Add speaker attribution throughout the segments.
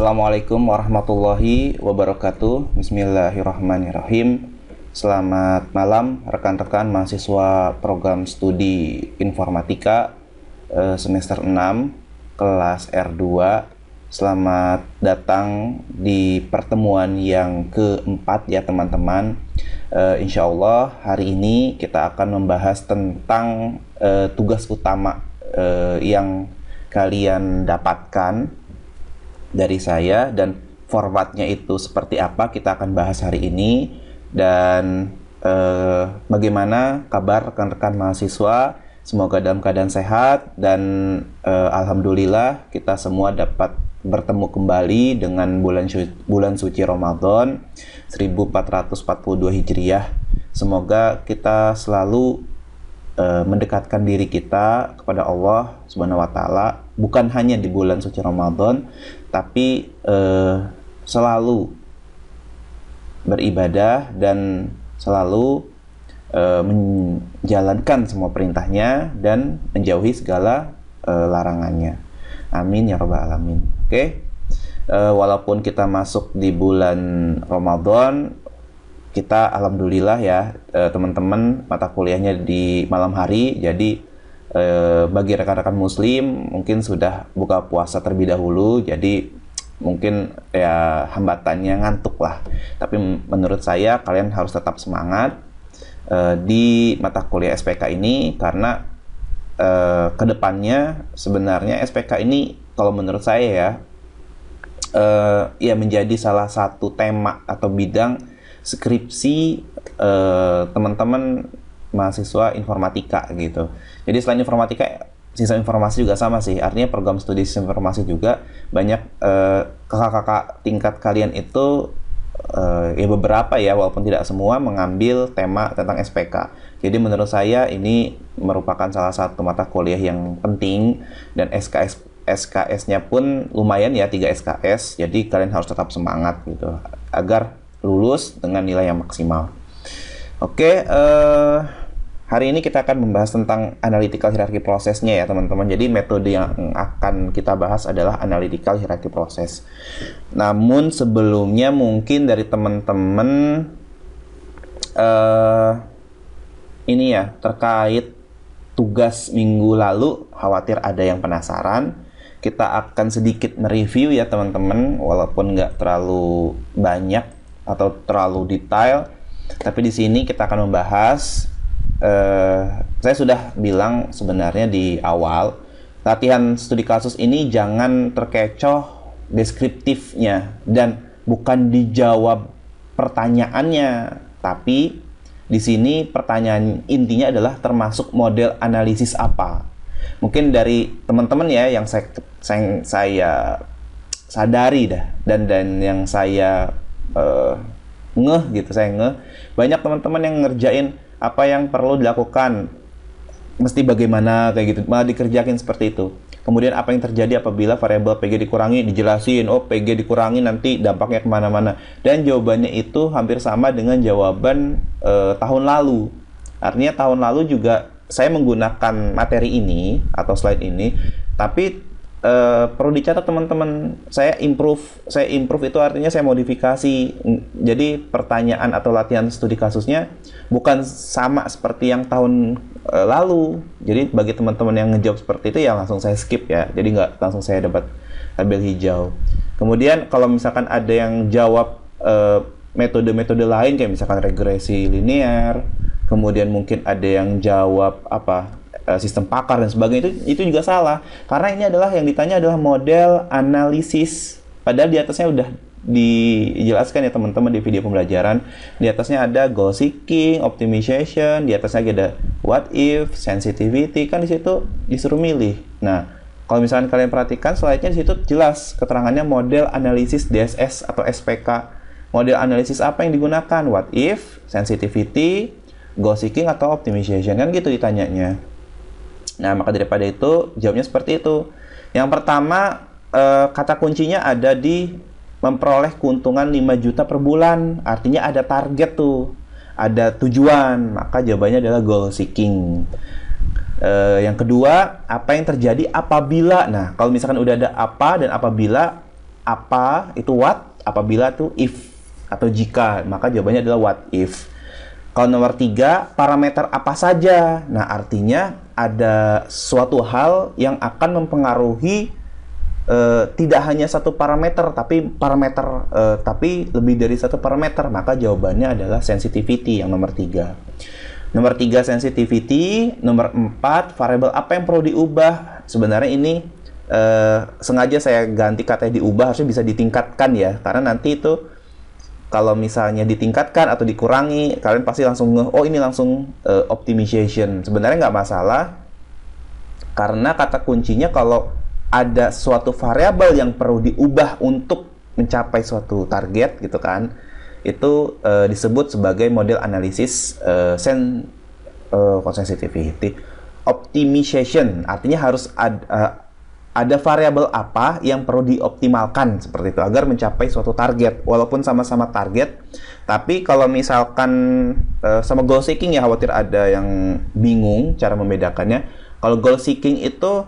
Speaker 1: Assalamualaikum warahmatullahi wabarakatuh. Bismillahirrahmanirrahim. Selamat malam rekan-rekan mahasiswa program studi informatika semester 6 kelas R2. Selamat datang di pertemuan yang keempat ya teman-teman. Insya Allah hari ini kita akan membahas tentang tugas utama yang kalian dapatkan dari saya, dan formatnya itu seperti apa kita akan bahas hari ini. Dan bagaimana kabar rekan-rekan mahasiswa, semoga dalam keadaan sehat, dan alhamdulillah kita semua dapat bertemu kembali dengan bulan suci Ramadan 1442 Hijriah. Semoga kita selalu mendekatkan diri kita kepada Allah Subhanahu wa Ta'ala, bukan hanya di bulan suci Ramadan, tapi selalu beribadah dan selalu menjalankan semua perintahnya dan menjauhi segala larangannya. Amin ya rabbal alamin. Oke. Walaupun kita masuk di bulan Ramadan, kita alhamdulillah ya teman-teman mata kuliahnya di malam hari. Jadi bagi rekan-rekan muslim mungkin sudah buka puasa terlebih dahulu, jadi mungkin ya hambatannya ngantuk lah. Tapi menurut saya kalian harus tetap semangat di mata kuliah SPK ini, karena kedepannya sebenarnya SPK ini kalau menurut saya ya menjadi salah satu tema atau bidang skripsi teman-teman mahasiswa informatika gitu. Jadi selain informatika, sistem informasi juga sama sih. Artinya program studi sistem informasi juga banyak kakak-kakak tingkat kalian itu ya beberapa ya, walaupun tidak semua, mengambil tema tentang SPK. Jadi menurut saya ini merupakan salah satu mata kuliah yang penting, dan SKS-nya pun lumayan ya, 3 SKS. Jadi kalian harus tetap semangat gitu agar lulus dengan nilai yang maksimal. Oke, hari ini kita akan membahas tentang analytical hierarchy prosesnya ya teman-teman. Jadi metode yang akan kita bahas adalah analytical hierarchy proses. Namun sebelumnya mungkin dari teman-teman ini ya, terkait tugas minggu lalu, khawatir ada yang penasaran. Kita akan sedikit mereview ya teman-teman, walaupun nggak terlalu banyak atau terlalu detail, tapi di sini kita akan membahas. Saya sudah bilang sebenarnya di awal, latihan studi kasus ini jangan terkecoh deskriptifnya dan bukan dijawab pertanyaannya, tapi di sini pertanyaan intinya adalah termasuk model analisis apa. Mungkin dari teman-teman ya yang saya sadari dan yang saya saya ngeh, banyak teman-teman yang ngerjain apa yang perlu dilakukan, mesti bagaimana kayak gitu, malah dikerjakin seperti itu. Kemudian apa yang terjadi apabila variabel PG dikurangi, dijelasin, oh PG dikurangi nanti dampaknya kemana-mana, dan jawabannya itu hampir sama dengan jawaban tahun lalu. Artinya tahun lalu juga saya menggunakan materi ini atau slide ini, tapi perlu dicatat teman-teman, saya improve itu artinya saya modifikasi. Jadi pertanyaan atau latihan studi kasusnya bukan sama seperti yang tahun lalu. Jadi bagi teman-teman yang ngejawab seperti itu ya langsung saya skip ya, jadi nggak langsung saya dapat label hijau. Kemudian kalau misalkan ada yang jawab metode-metode lain kayak misalkan regresi linear, kemudian mungkin ada yang jawab sistem pakar dan sebagainya, itu juga salah, karena ini adalah yang ditanya adalah model analisis, padahal di atasnya udah dijelaskan ya teman-teman di video pembelajaran. Di atasnya ada goal seeking, optimization, di atasnya lagi ada what if, sensitivity, kan di situ disuruh milih. Nah, kalau misalkan kalian perhatikan slide-nya, di situ jelas keterangannya model analisis DSS atau SPK. Model analisis apa yang digunakan? What if, sensitivity, goal seeking atau optimization, kan gitu ditanyanya. Nah, maka daripada itu, jawabnya seperti itu. Yang pertama, kata kuncinya ada di memperoleh keuntungan 5 juta per bulan. Artinya ada target tuh, ada tujuan. Maka jawabannya adalah goal seeking. Yang kedua, apa yang terjadi apabila. Nah, kalau misalkan udah ada apa dan apabila, apa itu what, apabila itu if atau jika, maka jawabannya adalah what if. Kalau nomor 3, parameter apa saja. Nah, artinya ada suatu hal yang akan mempengaruhi tidak hanya satu parameter, tapi lebih dari satu parameter, maka jawabannya adalah sensitivity yang nomor 3. Nomor 3 sensitivity, nomor 4 variabel apa yang perlu diubah. Sebenarnya ini sengaja saya ganti katanya diubah, harusnya bisa ditingkatkan ya, karena nanti itu kalau misalnya ditingkatkan atau dikurangi, kalian pasti langsung oh ini langsung optimization. Sebenarnya nggak masalah, karena kata kuncinya kalau ada suatu variabel yang perlu diubah untuk mencapai suatu target gitu kan, itu disebut sebagai model analisis sensitivity. Optimization artinya harus ada variabel apa yang perlu dioptimalkan seperti itu agar mencapai suatu target, walaupun sama-sama target. Tapi kalau misalkan sama goal seeking ya, khawatir ada yang bingung cara membedakannya. Kalau goal seeking itu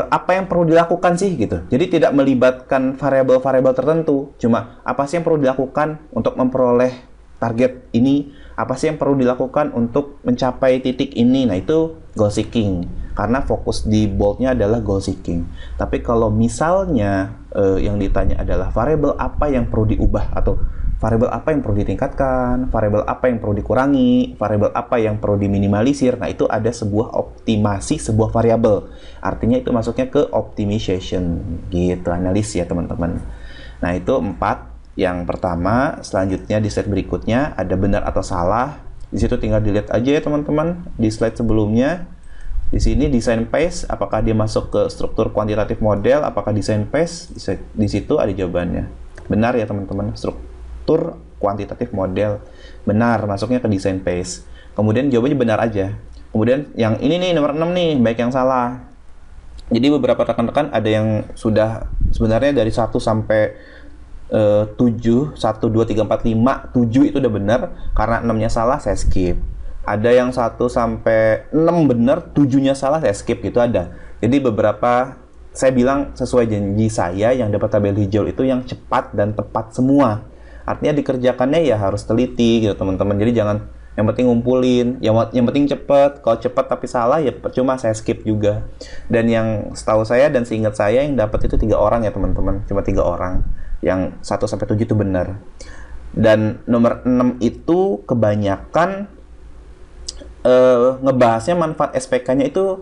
Speaker 1: apa yang perlu dilakukan sih gitu, jadi tidak melibatkan variabel-variabel tertentu, cuma apa sih yang perlu dilakukan untuk memperoleh target ini, apa sih yang perlu dilakukan untuk mencapai titik ini. Nah, itu goal seeking, karena fokus di boldnya adalah goal seeking. Tapi kalau misalnya yang ditanya adalah variabel apa yang perlu diubah, atau variabel apa yang perlu ditingkatkan, variabel apa yang perlu dikurangi, variabel apa yang perlu diminimalisir, nah itu ada sebuah optimasi sebuah variabel. Artinya itu masuknya ke optimization gitu, analis ya teman-teman. Nah, itu 4. Yang pertama, selanjutnya di slide berikutnya ada benar atau salah. Di situ tinggal dilihat aja ya teman-teman di slide sebelumnya. Di sini design phase, apakah dia masuk ke struktur kuantitatif model, apakah design phase, di situ ada jawabannya. Benar ya teman-teman, struktur kuantitatif model. Benar, masuknya ke design phase. Kemudian jawabannya benar aja. Kemudian yang ini nih, nomor 6 nih, baik yang salah. Jadi beberapa rekan-rekan ada yang sudah sebenarnya dari 1 sampai 7, 1, 2, 3, 4, 5, 7 itu udah benar, karena 6-nya salah saya skip. Ada yang 1 sampai 6 benar, 7-nya salah saya skip gitu ada. Jadi beberapa saya bilang sesuai janji saya, yang dapat tabel hijau itu yang cepat dan tepat semua. Artinya dikerjakannya ya harus teliti gitu teman-teman. Jadi jangan yang penting ngumpulin, yang penting cepet. Kalau cepet tapi salah ya percuma, saya skip juga. Dan yang setahu saya dan seingat saya yang dapat itu 3 orang ya teman-teman, cuma 3 orang. Yang 1 sampai 7 itu benar. Dan nomor 6 itu kebanyakan ngebahasnya manfaat SPK-nya itu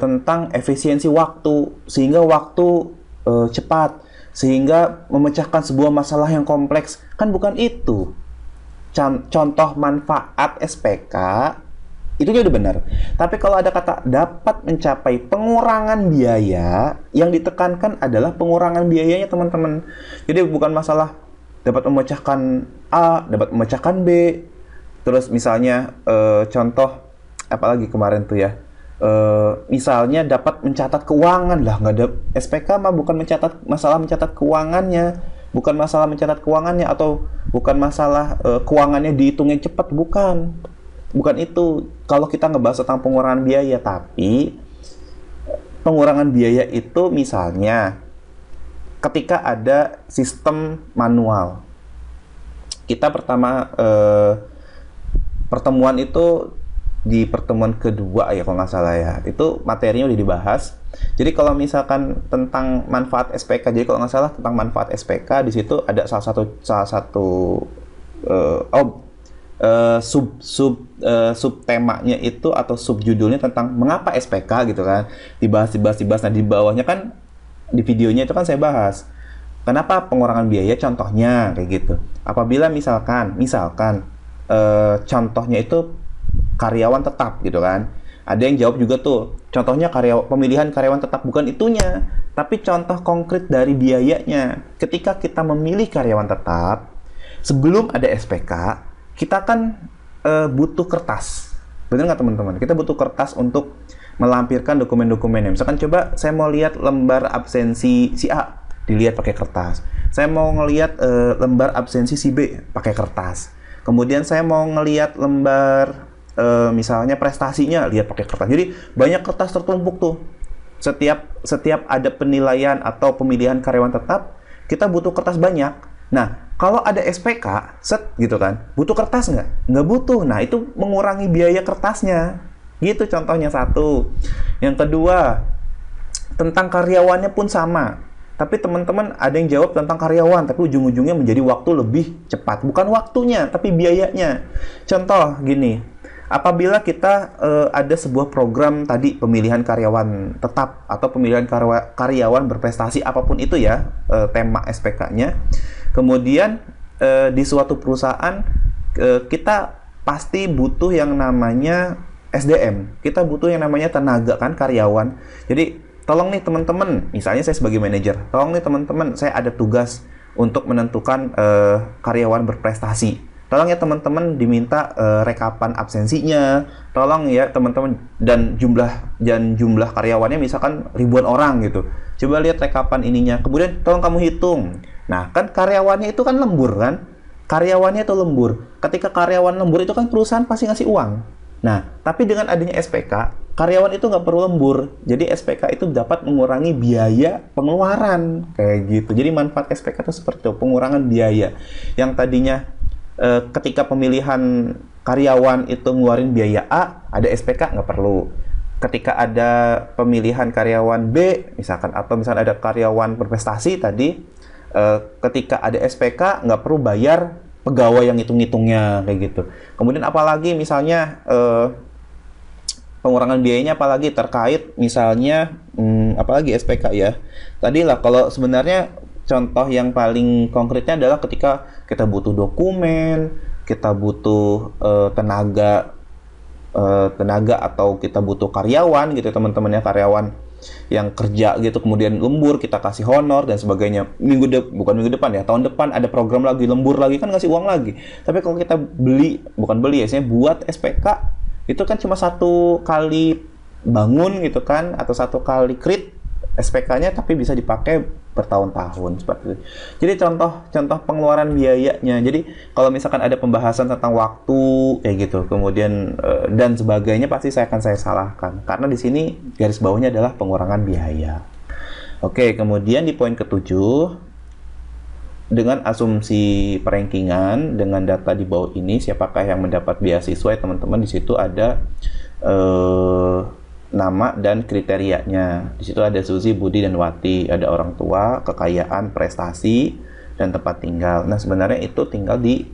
Speaker 1: tentang efisiensi waktu, sehingga waktu cepat, sehingga memecahkan sebuah masalah yang kompleks. Kan bukan itu. Contoh manfaat SPK itu juga udah benar. Tapi kalau ada kata dapat mencapai pengurangan biaya, yang ditekankan adalah pengurangan biayanya teman-teman. Jadi bukan masalah dapat memecahkan A, dapat memecahkan B. Terus misalnya contoh apalagi kemarin tuh ya, misalnya dapat mencatat keuangan lah, nggak ada SPK mah bukan masalah mencatat keuangannya, bukan masalah mencatat keuangannya, atau bukan masalah keuangannya dihitungnya cepat, bukan itu. Kalau kita ngebahas tentang pengurangan biaya, tapi pengurangan biaya itu misalnya ketika ada sistem manual. Kita pertemuan itu di pertemuan kedua ya kalau nggak salah ya, itu materinya udah dibahas. Jadi kalau misalkan tentang manfaat SPK, jadi kalau nggak salah tentang manfaat SPK, di situ ada salah satu sub temanya itu atau sub judulnya tentang mengapa SPK gitu kan, dibahas. Nah di bawahnya kan di videonya itu kan saya bahas kenapa pengurangan biaya, contohnya kayak gitu. Apabila misalkan contohnya itu karyawan tetap gitu kan, ada yang jawab juga tuh contohnya pemilihan karyawan tetap, bukan itunya tapi contoh konkret dari biayanya. Ketika kita memilih karyawan tetap, sebelum ada SPK kita kan butuh kertas, bener nggak teman-teman? Kita butuh kertas untuk melampirkan dokumen-dokumennya. Misalkan coba saya mau lihat lembar absensi si A, dilihat pakai kertas. Saya mau ngelihat lembar absensi si B, pakai kertas. Kemudian saya mau ngelihat lembar misalnya prestasinya, lihat pakai kertas. Jadi banyak kertas tertumpuk tuh. Setiap ada penilaian atau pemilihan karyawan tetap, kita butuh kertas banyak. Nah, kalau ada SPK, set gitu kan, butuh kertas nggak? Nggak butuh. Nah, itu mengurangi biaya kertasnya. Gitu contohnya satu. Yang kedua, tentang karyawannya pun sama. Tapi teman-teman ada yang jawab tentang karyawan, tapi ujung-ujungnya menjadi waktu lebih cepat. Bukan waktunya, tapi biayanya. Contoh gini, apabila kita ada sebuah program tadi pemilihan karyawan tetap atau pemilihan karyawan berprestasi apapun itu ya, tema SPK-nya. Kemudian di suatu perusahaan kita pasti butuh yang namanya SDM. Kita butuh yang namanya tenaga kan, karyawan. Jadi tolong nih teman-teman, misalnya saya sebagai manajer, tolong nih teman-teman, saya ada tugas untuk menentukan karyawan berprestasi. Tolong ya teman-teman diminta rekapan absensinya, tolong ya teman-teman, dan jumlah karyawannya misalkan ribuan orang gitu. Coba lihat rekapan ininya, kemudian tolong kamu hitung. Nah kan karyawannya itu kan lembur kan, karyawannya itu lembur. Ketika karyawan lembur itu kan perusahaan pasti ngasih uang. Nah tapi dengan adanya SPK, karyawan itu nggak perlu lembur, jadi SPK itu dapat mengurangi biaya pengeluaran kayak gitu. Jadi manfaat SPK itu seperti itu, pengurangan biaya. Yang tadinya ketika pemilihan karyawan itu ngeluarin biaya A, ada SPK nggak perlu. Ketika ada pemilihan karyawan B, misalkan, atau misalkan ada karyawan berprestasi tadi, ketika ada SPK nggak perlu bayar pegawai yang hitung-hitungnya kayak gitu. Kemudian apalagi misalnya pengurangan biayanya apalagi terkait misalnya apalagi SPK ya. Tadi lah kalau sebenarnya contoh yang paling konkretnya adalah ketika kita butuh dokumen, kita butuh tenaga atau kita butuh karyawan gitu teman-teman ya, karyawan yang kerja gitu kemudian lembur, kita kasih honor dan sebagainya. Bukan minggu depan ya, tahun depan ada program lagi, lembur lagi kan ngasih uang lagi. Tapi kalau kita bukan beli ya, buat SPK itu kan cuma satu kali bangun gitu kan, atau satu kali create SPK-nya, tapi bisa dipakai bertahun-tahun seperti itu. Jadi contoh pengeluaran biayanya. Jadi kalau misalkan ada pembahasan tentang waktu kayak gitu, kemudian dan sebagainya, pasti saya salahkan karena di sini garis bawahnya adalah pengurangan biaya. Oke, kemudian di poin ketujuh, dengan asumsi perankingan dengan data di bawah ini, siapakah yang mendapat beasiswa ya teman-teman. Di situ ada nama dan kriterianya. Di situ ada Suzy, Budi, dan Wati. Ada orang tua, kekayaan, prestasi, dan tempat tinggal. Nah sebenarnya itu tinggal di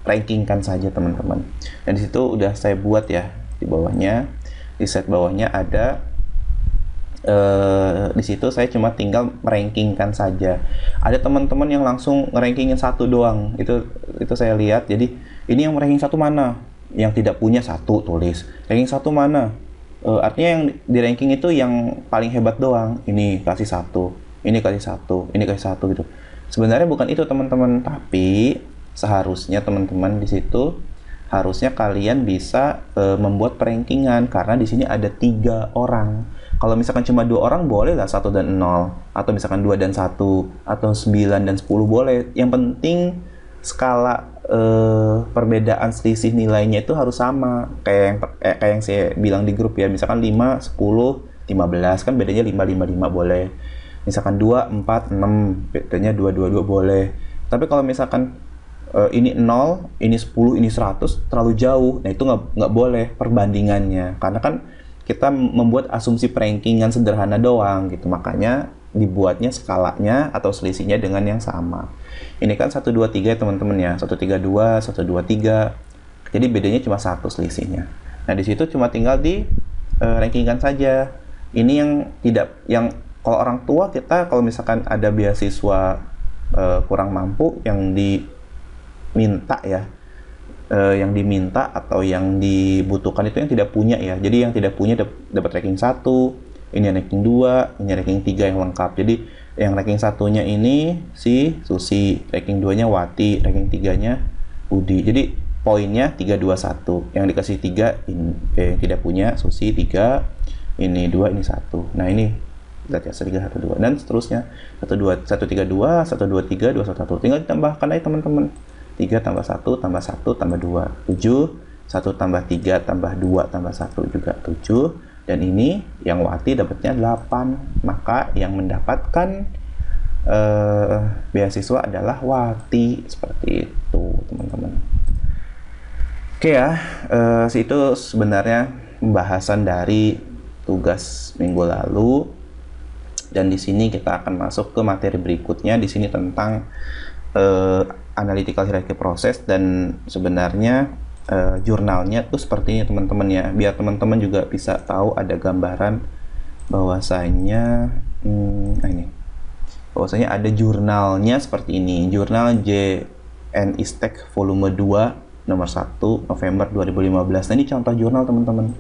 Speaker 1: rankingkan saja teman-teman. Dan di situ udah saya buat ya di bawahnya, di set bawahnya ada. Di situ saya cuma tinggal merankingkan saja. Ada teman-teman yang langsung ngerankingin satu doang. Itu saya lihat. Jadi ini yang ranking satu mana? Yang tidak punya satu, tulis. Ranking satu mana? Artinya yang di ranking itu yang paling hebat doang. Ini kasih satu, ini kasih satu, ini kasih satu gitu. Sebenarnya bukan itu teman-teman, tapi seharusnya teman-teman di situ harusnya kalian bisa membuat perankingan karena di sini ada 3 orang. Kalau misalkan cuma 2 orang boleh lah 1 dan 0, atau misalkan 2 dan 1, atau 9 dan 10 boleh. Yang penting skala perbedaan selisih nilainya itu harus sama, kayak yang saya bilang di grup ya, misalkan 5, 10, 15 kan bedanya 5, 5, 5 boleh, misalkan 2, 4, 6 bedanya 2, 2, 2 boleh. Tapi kalau misalkan ini 0, ini 10, ini 100 terlalu jauh, nah itu nggak boleh perbandingannya, karena kan kita membuat asumsi perankingan sederhana doang gitu, makanya dibuatnya skalanya atau selisihnya dengan yang sama. Ini kan 1, 2, 3 teman-teman ya, 1, 3, 2, 1, 2, 3. Jadi bedanya cuma 1 selisihnya. Nah di situ cuma tinggal di rankingkan saja. Ini yang kalau orang tua kita, kalau misalkan ada beasiswa kurang mampu yang diminta ya, yang diminta atau yang dibutuhkan itu yang tidak punya ya. Jadi yang tidak punya dapat ranking 1, ini ranking 2, ini ranking 3 yang lengkap. Jadi yang ranking 1-nya ini si Susi, ranking 2-nya Wati, ranking 3-nya Budi. Jadi poinnya 3, 2, 1. Yang dikasih 3 yang tidak punya Susi 3, ini 2, ini 1. Nah ini lihat ya, 3, 1, 2 dan seterusnya. 1, 2, 1, 3, 2, 1, 2, 3, 2, 1, 1. Tinggal ditambahkan aja teman-teman. 3 tambah 1 tambah 1 tambah 2, 7. 1 tambah 3 tambah 2 tambah 1 juga 7. Dan ini yang Wati dapatnya 8. Maka yang mendapatkan beasiswa adalah Wati, seperti itu teman-teman. Oke ya, itu sebenarnya pembahasan dari tugas minggu lalu. Dan di sini kita akan masuk ke materi berikutnya. Di sini tentang analytical hierarchy process, dan sebenarnya jurnalnya tuh seperti ini teman-teman ya. Biar teman-teman juga bisa tahu ada gambaran bahwasanya bahwasanya ada jurnalnya seperti ini. Jurnal JNISTEC volume 2 nomor 1 November 2015. Nah, ini contoh jurnal teman-teman.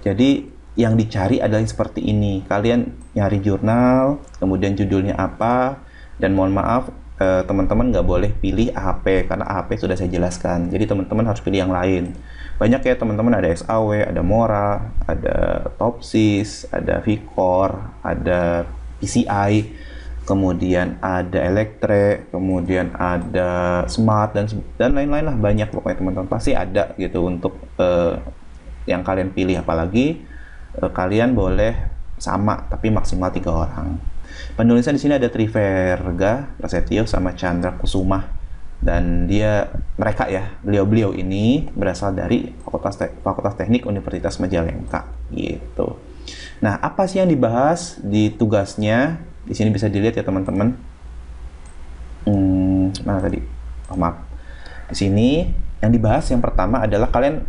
Speaker 1: Jadi yang dicari adalah seperti ini. Kalian nyari jurnal, kemudian judulnya apa, dan mohon maaf teman-teman nggak boleh pilih AHP karena AHP sudah saya jelaskan. Jadi teman-teman harus pilih yang lain. Banyak ya teman-teman, ada SAW, ada Mora, ada Topsis, ada Vicor, ada PCI, kemudian ada Elektre, kemudian ada Smart, dan lain-lain lah, banyak pokoknya teman-teman. Pasti ada gitu untuk yang kalian pilih, apalagi kalian boleh sama tapi maksimal 3 orang. Penulisnya di sini ada Triverga Prasetyo sama Chandra Kusuma, dan mereka ya, beliau ini berasal dari Fakultas Teknik Universitas Majalengka gitu. Nah, apa sih yang dibahas di tugasnya? Di sini bisa dilihat ya teman-teman. Mana tadi? Oh, maaf. Di sini yang dibahas yang pertama adalah kalian,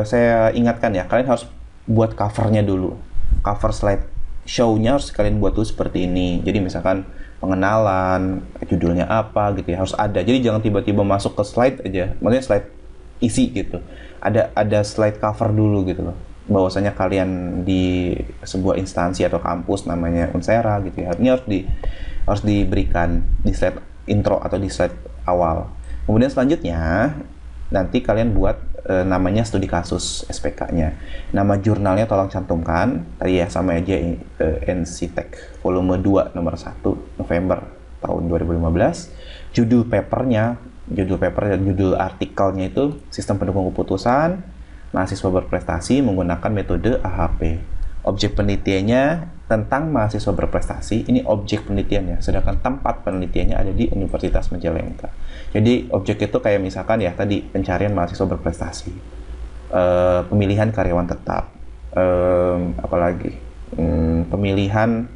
Speaker 1: saya ingatkan ya, kalian harus buat covernya dulu. Cover slide show-nya harus kalian buat dulu seperti ini. Jadi misalkan pengenalan, judulnya apa gitu ya, harus ada. Jadi jangan tiba-tiba masuk ke slide aja, maksudnya slide isi gitu. Ada slide cover dulu gitu loh. Bahwasanya kalian di sebuah instansi atau kampus namanya Unsera gitu ya. Ini harus diberikan di slide intro atau di slide awal. Kemudian selanjutnya nanti kalian buat namanya studi kasus SPK-nya. Nama jurnalnya tolong cantumkan. Tadi ya sama aja, NCTEC volume 2 nomor 1 November tahun 2015. Judul dan judul artikelnya itu Sistem Pendukung Keputusan Mahasiswa Berprestasi Menggunakan Metode AHP. Objek penelitiannya tentang mahasiswa berprestasi, ini objek penelitiannya, sedangkan tempat penelitiannya ada di Universitas Majalengka. Jadi objek itu kayak misalkan ya tadi, pencarian mahasiswa berprestasi, pemilihan karyawan tetap, apalagi pemilihan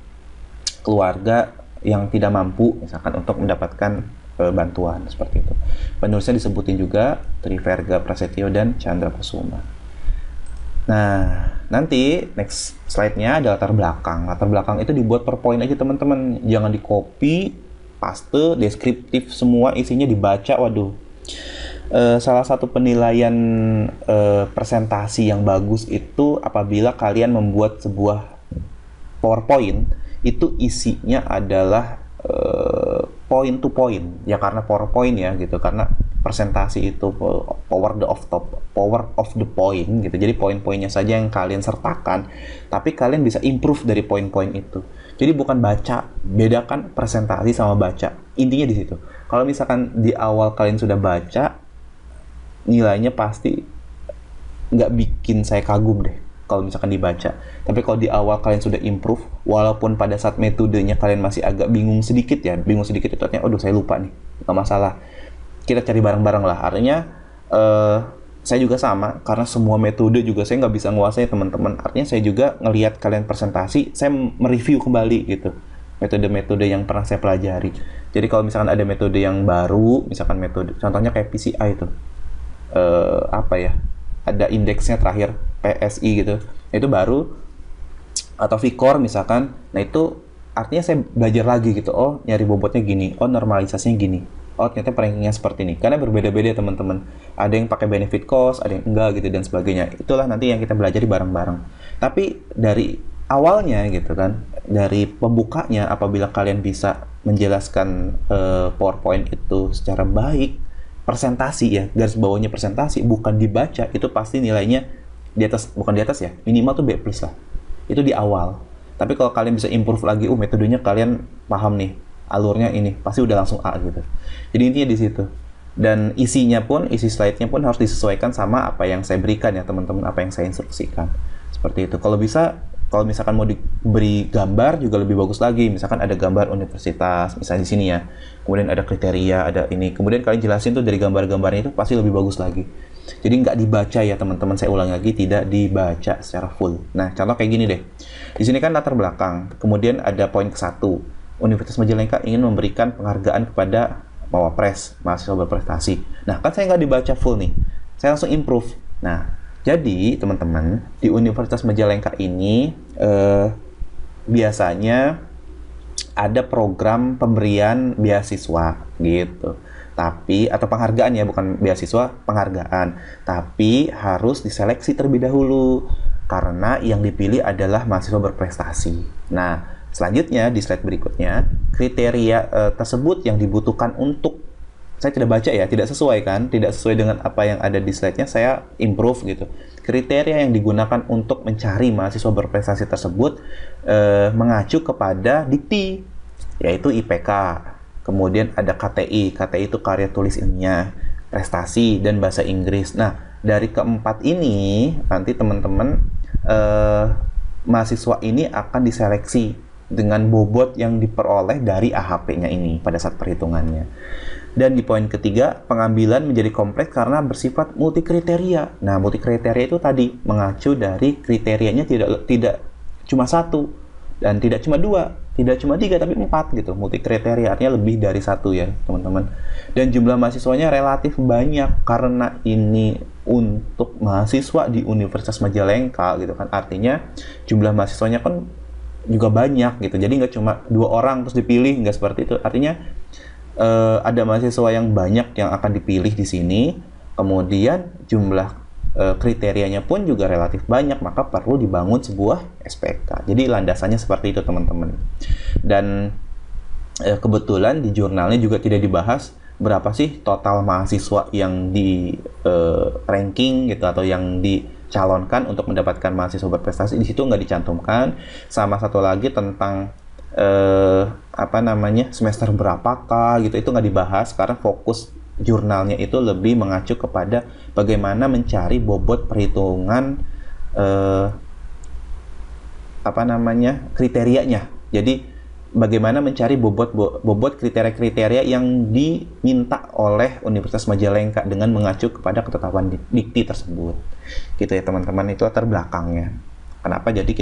Speaker 1: keluarga yang tidak mampu misalkan untuk mendapatkan bantuan, seperti itu. Penulisnya disebutin juga Triverga Prasetyo dan Chandra Kusuma. Nah, nanti next slide-nya ada latar belakang. Latar belakang itu dibuat per poin aja teman-teman. Jangan di copy, paste, deskriptif semua isinya dibaca. Waduh. Salah satu penilaian presentasi yang bagus itu apabila kalian membuat sebuah PowerPoint, itu isinya adalah point to point. Ya karena PowerPoint ya gitu, karena presentasi itu power of the point gitu. Jadi poin-poinnya saja yang kalian sertakan, tapi kalian bisa improve dari poin-poin itu. Jadi bukan baca, bedakan presentasi sama baca. Intinya di situ. Kalau misalkan di awal kalian sudah baca, nilainya pasti nggak bikin saya kagum deh kalau misalkan dibaca. Tapi kalau di awal kalian sudah improve, walaupun pada saat metodenya kalian masih agak bingung sedikit ya, bingung sedikit itu artinya, aduh saya lupa nih, nggak masalah. Kita cari bareng-bareng lah. Artinya saya juga sama, karena semua metode juga saya nggak bisa nguasai teman-teman. Artinya saya juga ngelihat kalian presentasi, saya mereview kembali gitu metode-metode yang pernah saya pelajari. Jadi kalau misalkan ada metode yang baru, misalkan metode, contohnya kayak PCI itu, apa ya, ada indeksnya terakhir PSI gitu, itu baru, atau Vicor misalkan. Nah itu artinya saya belajar lagi gitu. Oh nyari bobotnya gini, oh normalisasinya gini, oh ternyata rankingnya seperti ini. Karena berbeda-beda teman-teman. Ada yang pakai benefit cost, ada yang enggak gitu, dan sebagainya. Itulah nanti yang kita belajar bareng-bareng. Tapi dari awalnya gitu kan, dari pembukanya, apabila kalian bisa menjelaskan PowerPoint itu secara baik, presentasi ya, garis bawahnya presentasi, bukan dibaca, itu pasti nilainya di atas, bukan di atas ya, minimal tuh B+ lah. Itu di awal. Tapi kalau kalian bisa improve lagi, metodenya kalian paham nih, alurnya ini, pasti udah langsung A gitu. Jadi intinya di situ. Dan isinya pun, isi slide-nya pun harus disesuaikan sama apa yang saya berikan ya teman-teman, apa yang saya instruksikan. Seperti itu. Kalau bisa Kalau misalkan mau diberi gambar juga lebih bagus lagi. Misalkan ada gambar universitas, misalnya di sini ya. Kemudian ada kriteria, ada ini. Kemudian kalian jelasin tuh dari gambar-gambarnya itu pasti lebih bagus lagi. Jadi nggak dibaca ya teman-teman, saya ulang lagi, tidak dibaca secara full. Nah, contoh kayak gini deh. Di sini kan latar belakang. Kemudian ada poin ke-1. Universitas Majalengka ingin memberikan penghargaan kepada Mawapres, mahasiswa berprestasi. Nah, kan saya nggak dibaca full nih. Saya langsung improve. Nah, jadi teman-teman, di Universitas Majalengka ini biasanya ada program pemberian beasiswa gitu. Tapi atau penghargaan ya, bukan beasiswa, penghargaan. Tapi harus diseleksi terlebih dahulu karena yang dipilih adalah mahasiswa berprestasi. Nah, selanjutnya di slide berikutnya, kriteria tersebut yang dibutuhkan untuk, saya tidak baca ya, tidak sesuai kan, tidak sesuai dengan apa yang ada di slide-nya, saya improve gitu. Kriteria yang digunakan untuk mencari mahasiswa berprestasi tersebut mengacu kepada dikti, yaitu IPK. Kemudian ada KTI, KTI itu karya tulis ilmiah, prestasi, dan bahasa Inggris. Nah, dari keempat ini, nanti teman-teman mahasiswa ini akan diseleksi dengan bobot yang diperoleh dari AHP-nya ini pada saat perhitungannya. Dan di poin ketiga, pengambilan menjadi kompleks karena bersifat multikriteria. Nah, multikriteria itu tadi mengacu dari kriterianya tidak cuma satu dan tidak cuma dua, tidak cuma tiga, tapi 4 gitu. Multikriteria artinya lebih dari satu ya, teman-teman. Dan jumlah mahasiswanya relatif banyak karena ini untuk mahasiswa di Universitas Majalengka gitu kan. Artinya jumlah mahasiswanya kan juga banyak gitu. Jadi nggak cuma 2 orang terus dipilih, nggak seperti itu. Artinya ada mahasiswa yang banyak yang akan dipilih di sini, kemudian jumlah kriterianya pun juga relatif banyak, maka perlu dibangun sebuah SPK. Jadi landasannya seperti itu teman-teman. Dan kebetulan di jurnalnya juga tidak dibahas berapa sih total mahasiswa yang di ranking gitu atau yang dicalonkan untuk mendapatkan mahasiswa berprestasi. Di situ nggak dicantumkan. Sama satu lagi tentang semester berapakah gitu, itu nggak dibahas karena fokus jurnalnya itu lebih mengacu kepada bagaimana mencari bobot perhitungan kriterianya. Jadi bagaimana mencari bobot kriteria-kriteria yang diminta oleh Universitas Majalengka dengan mengacu kepada ketetapan dikti tersebut. Gitu ya teman-teman, itu latar belakangnya. Kenapa jadi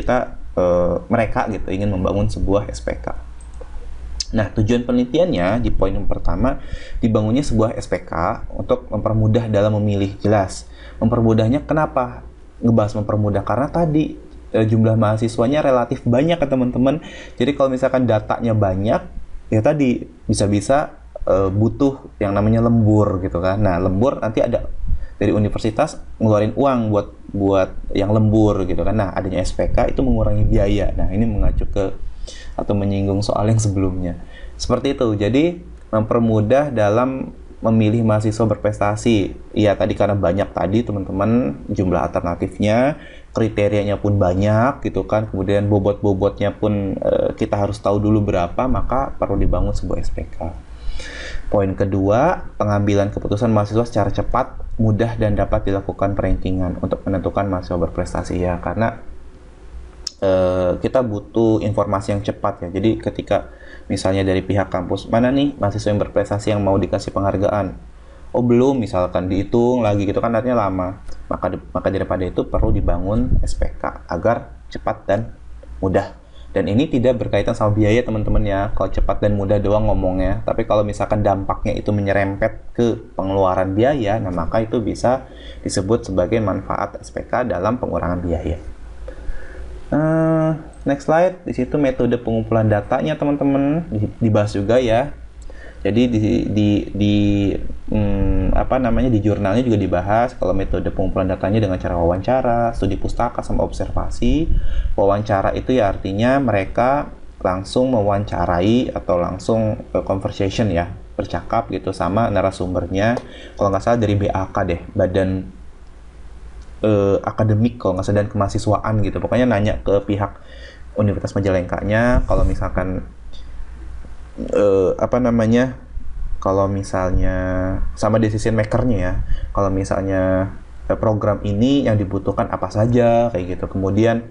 Speaker 1: mereka gitu ingin membangun sebuah SPK. Nah, tujuan penelitiannya di poin yang pertama, dibangunnya sebuah SPK untuk mempermudah dalam memilih. Jelas, mempermudahnya kenapa? Ngebahas mempermudah karena tadi jumlah mahasiswanya relatif banyak ya teman-teman. Jadi kalau misalkan datanya banyak, ya tadi bisa-bisa butuh yang namanya lembur gitu kan. Nah, lembur nanti ada dari universitas ngeluarin uang buat yang lembur gitu kan. Nah, adanya SPK itu mengurangi biaya. Nah, ini mengacu ke atau menyinggung soal yang sebelumnya. Seperti itu. Jadi mempermudah dalam memilih mahasiswa berprestasi. Iya, tadi karena banyak tadi teman-teman jumlah alternatifnya, kriterianya pun banyak gitu kan. Kemudian bobot-bobotnya pun kita harus tahu dulu berapa, maka perlu dibangun sebuah SPK. Poin kedua, pengambilan keputusan mahasiswa secara cepat, mudah, dan dapat dilakukan perankingan untuk menentukan mahasiswa berprestasi ya, karena kita butuh informasi yang cepat ya. Jadi ketika misalnya dari pihak kampus, mana nih mahasiswa yang berprestasi yang mau dikasih penghargaan? Oh belum, misalkan dihitung lagi gitu kan, artinya lama. Maka daripada itu perlu dibangun SPK agar cepat dan mudah. Dan ini tidak berkaitan sama biaya teman-teman ya, kalau cepat dan mudah doang ngomongnya. Tapi kalau misalkan dampaknya itu menyerempet ke pengeluaran biaya, nah maka itu bisa disebut sebagai manfaat SPK dalam pengurangan biaya. Next slide, di situ metode pengumpulan datanya teman-teman dibahas juga ya. Jadi di jurnalnya juga dibahas kalau metode pengumpulan datanya dengan cara wawancara, studi pustaka, sama observasi. Wawancara itu ya artinya mereka langsung mewawancarai atau langsung conversation ya, bercakap gitu sama narasumbernya. Kalau nggak salah dari BAK deh, Badan Akademik kalau nggak salah, dan kemahasiswaan gitu. Pokoknya nanya ke pihak Universitas Majalengkanya kalau misalkan kalau misalnya sama decision makernya ya, kalau misalnya program ini yang dibutuhkan apa saja kayak gitu. Kemudian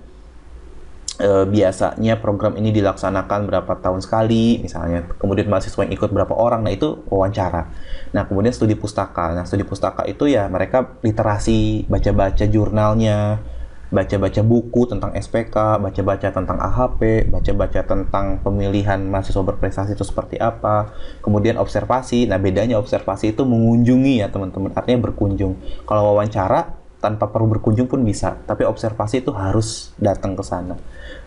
Speaker 1: biasanya program ini dilaksanakan berapa tahun sekali misalnya, kemudian mahasiswa yang ikut berapa orang, nah itu wawancara. Nah kemudian studi pustaka, nah studi pustaka itu ya mereka literasi, baca-baca jurnalnya, baca-baca buku tentang SPK, baca-baca tentang AHP, baca-baca tentang pemilihan mahasiswa berprestasi itu seperti apa, kemudian observasi. Nah bedanya observasi itu mengunjungi ya teman-teman, artinya berkunjung. Kalau wawancara tanpa perlu berkunjung pun bisa, tapi observasi itu harus datang ke sana.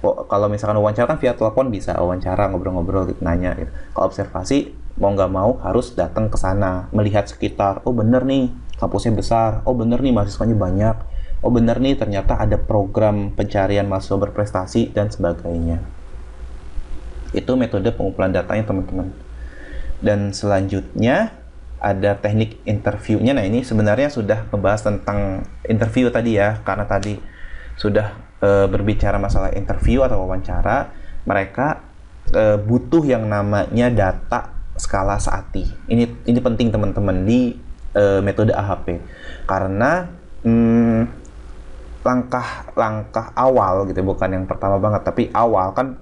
Speaker 1: Kalau misalkan wawancara kan via telepon bisa, wawancara ngobrol-ngobrol gitu, nanya gitu. Kalau observasi mau nggak mau harus datang ke sana, melihat sekitar. Oh bener nih kampusnya besar, oh bener nih mahasiswanya banyak, oh bener nih ternyata ada program pencarian mahasiswa berprestasi dan sebagainya. Itu metode pengumpulan datanya teman-teman. Dan selanjutnya ada teknik interviewnya. Nah ini sebenarnya sudah membahas tentang interview tadi ya, karena tadi sudah berbicara masalah interview atau wawancara. Mereka butuh yang namanya data skala Saati. Ini penting teman-teman di metode AHP, karena langkah awal gitu, bukan yang pertama banget, tapi awal kan.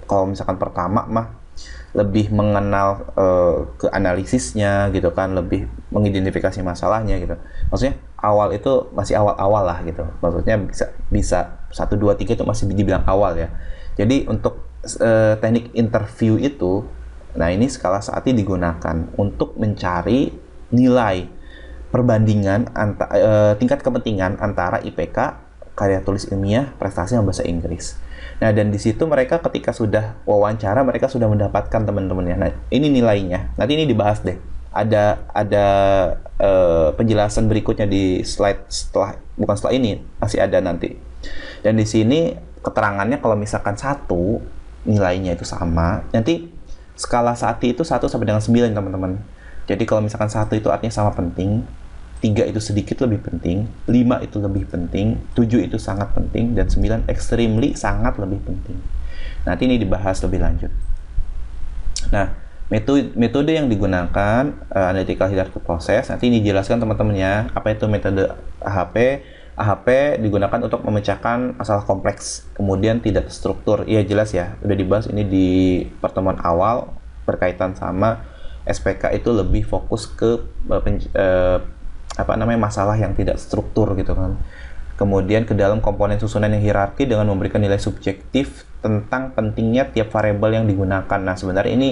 Speaker 1: Kalau misalkan pertama mah lebih mengenal ke analisisnya gitu kan, lebih mengidentifikasi masalahnya gitu. Maksudnya awal itu masih awal-awal lah gitu. Maksudnya bisa 1 2 3 itu masih dibilang awal ya. Jadi untuk teknik interview itu, nah ini skala Saati digunakan untuk mencari nilai perbandingan tingkat kepentingan antara IPK, karya tulis ilmiah, prestasi, dan bahasa Inggris. Nah, dan di situ mereka ketika sudah wawancara, mereka sudah mendapatkan teman-temannya. Nah, ini nilainya. Nanti ini dibahas deh. Ada penjelasan berikutnya di slide bukan setelah ini, masih ada nanti. Dan di sini keterangannya kalau misalkan 1 nilainya itu sama, nanti skala Saati itu 1 sampai dengan 9 teman-teman. Jadi kalau misalkan 1 itu artinya sama penting, 3 itu sedikit lebih penting, 5 itu lebih penting, 7 itu sangat penting, dan 9 extremely sangat lebih penting. Nanti ini dibahas lebih lanjut. Nah, metode yang digunakan analytical hierarchy process, nanti ini dijelaskan teman-teman ya, apa itu metode AHP. AHP digunakan untuk memecahkan masalah kompleks, kemudian tidak terstruktur. Iya jelas ya, udah dibahas ini di pertemuan awal berkaitan sama SPK itu lebih fokus ke masalah yang tidak struktur gitu kan. Kemudian ke dalam komponen susunan yang hierarki dengan memberikan nilai subjektif tentang pentingnya tiap variabel yang digunakan. Nah sebenarnya ini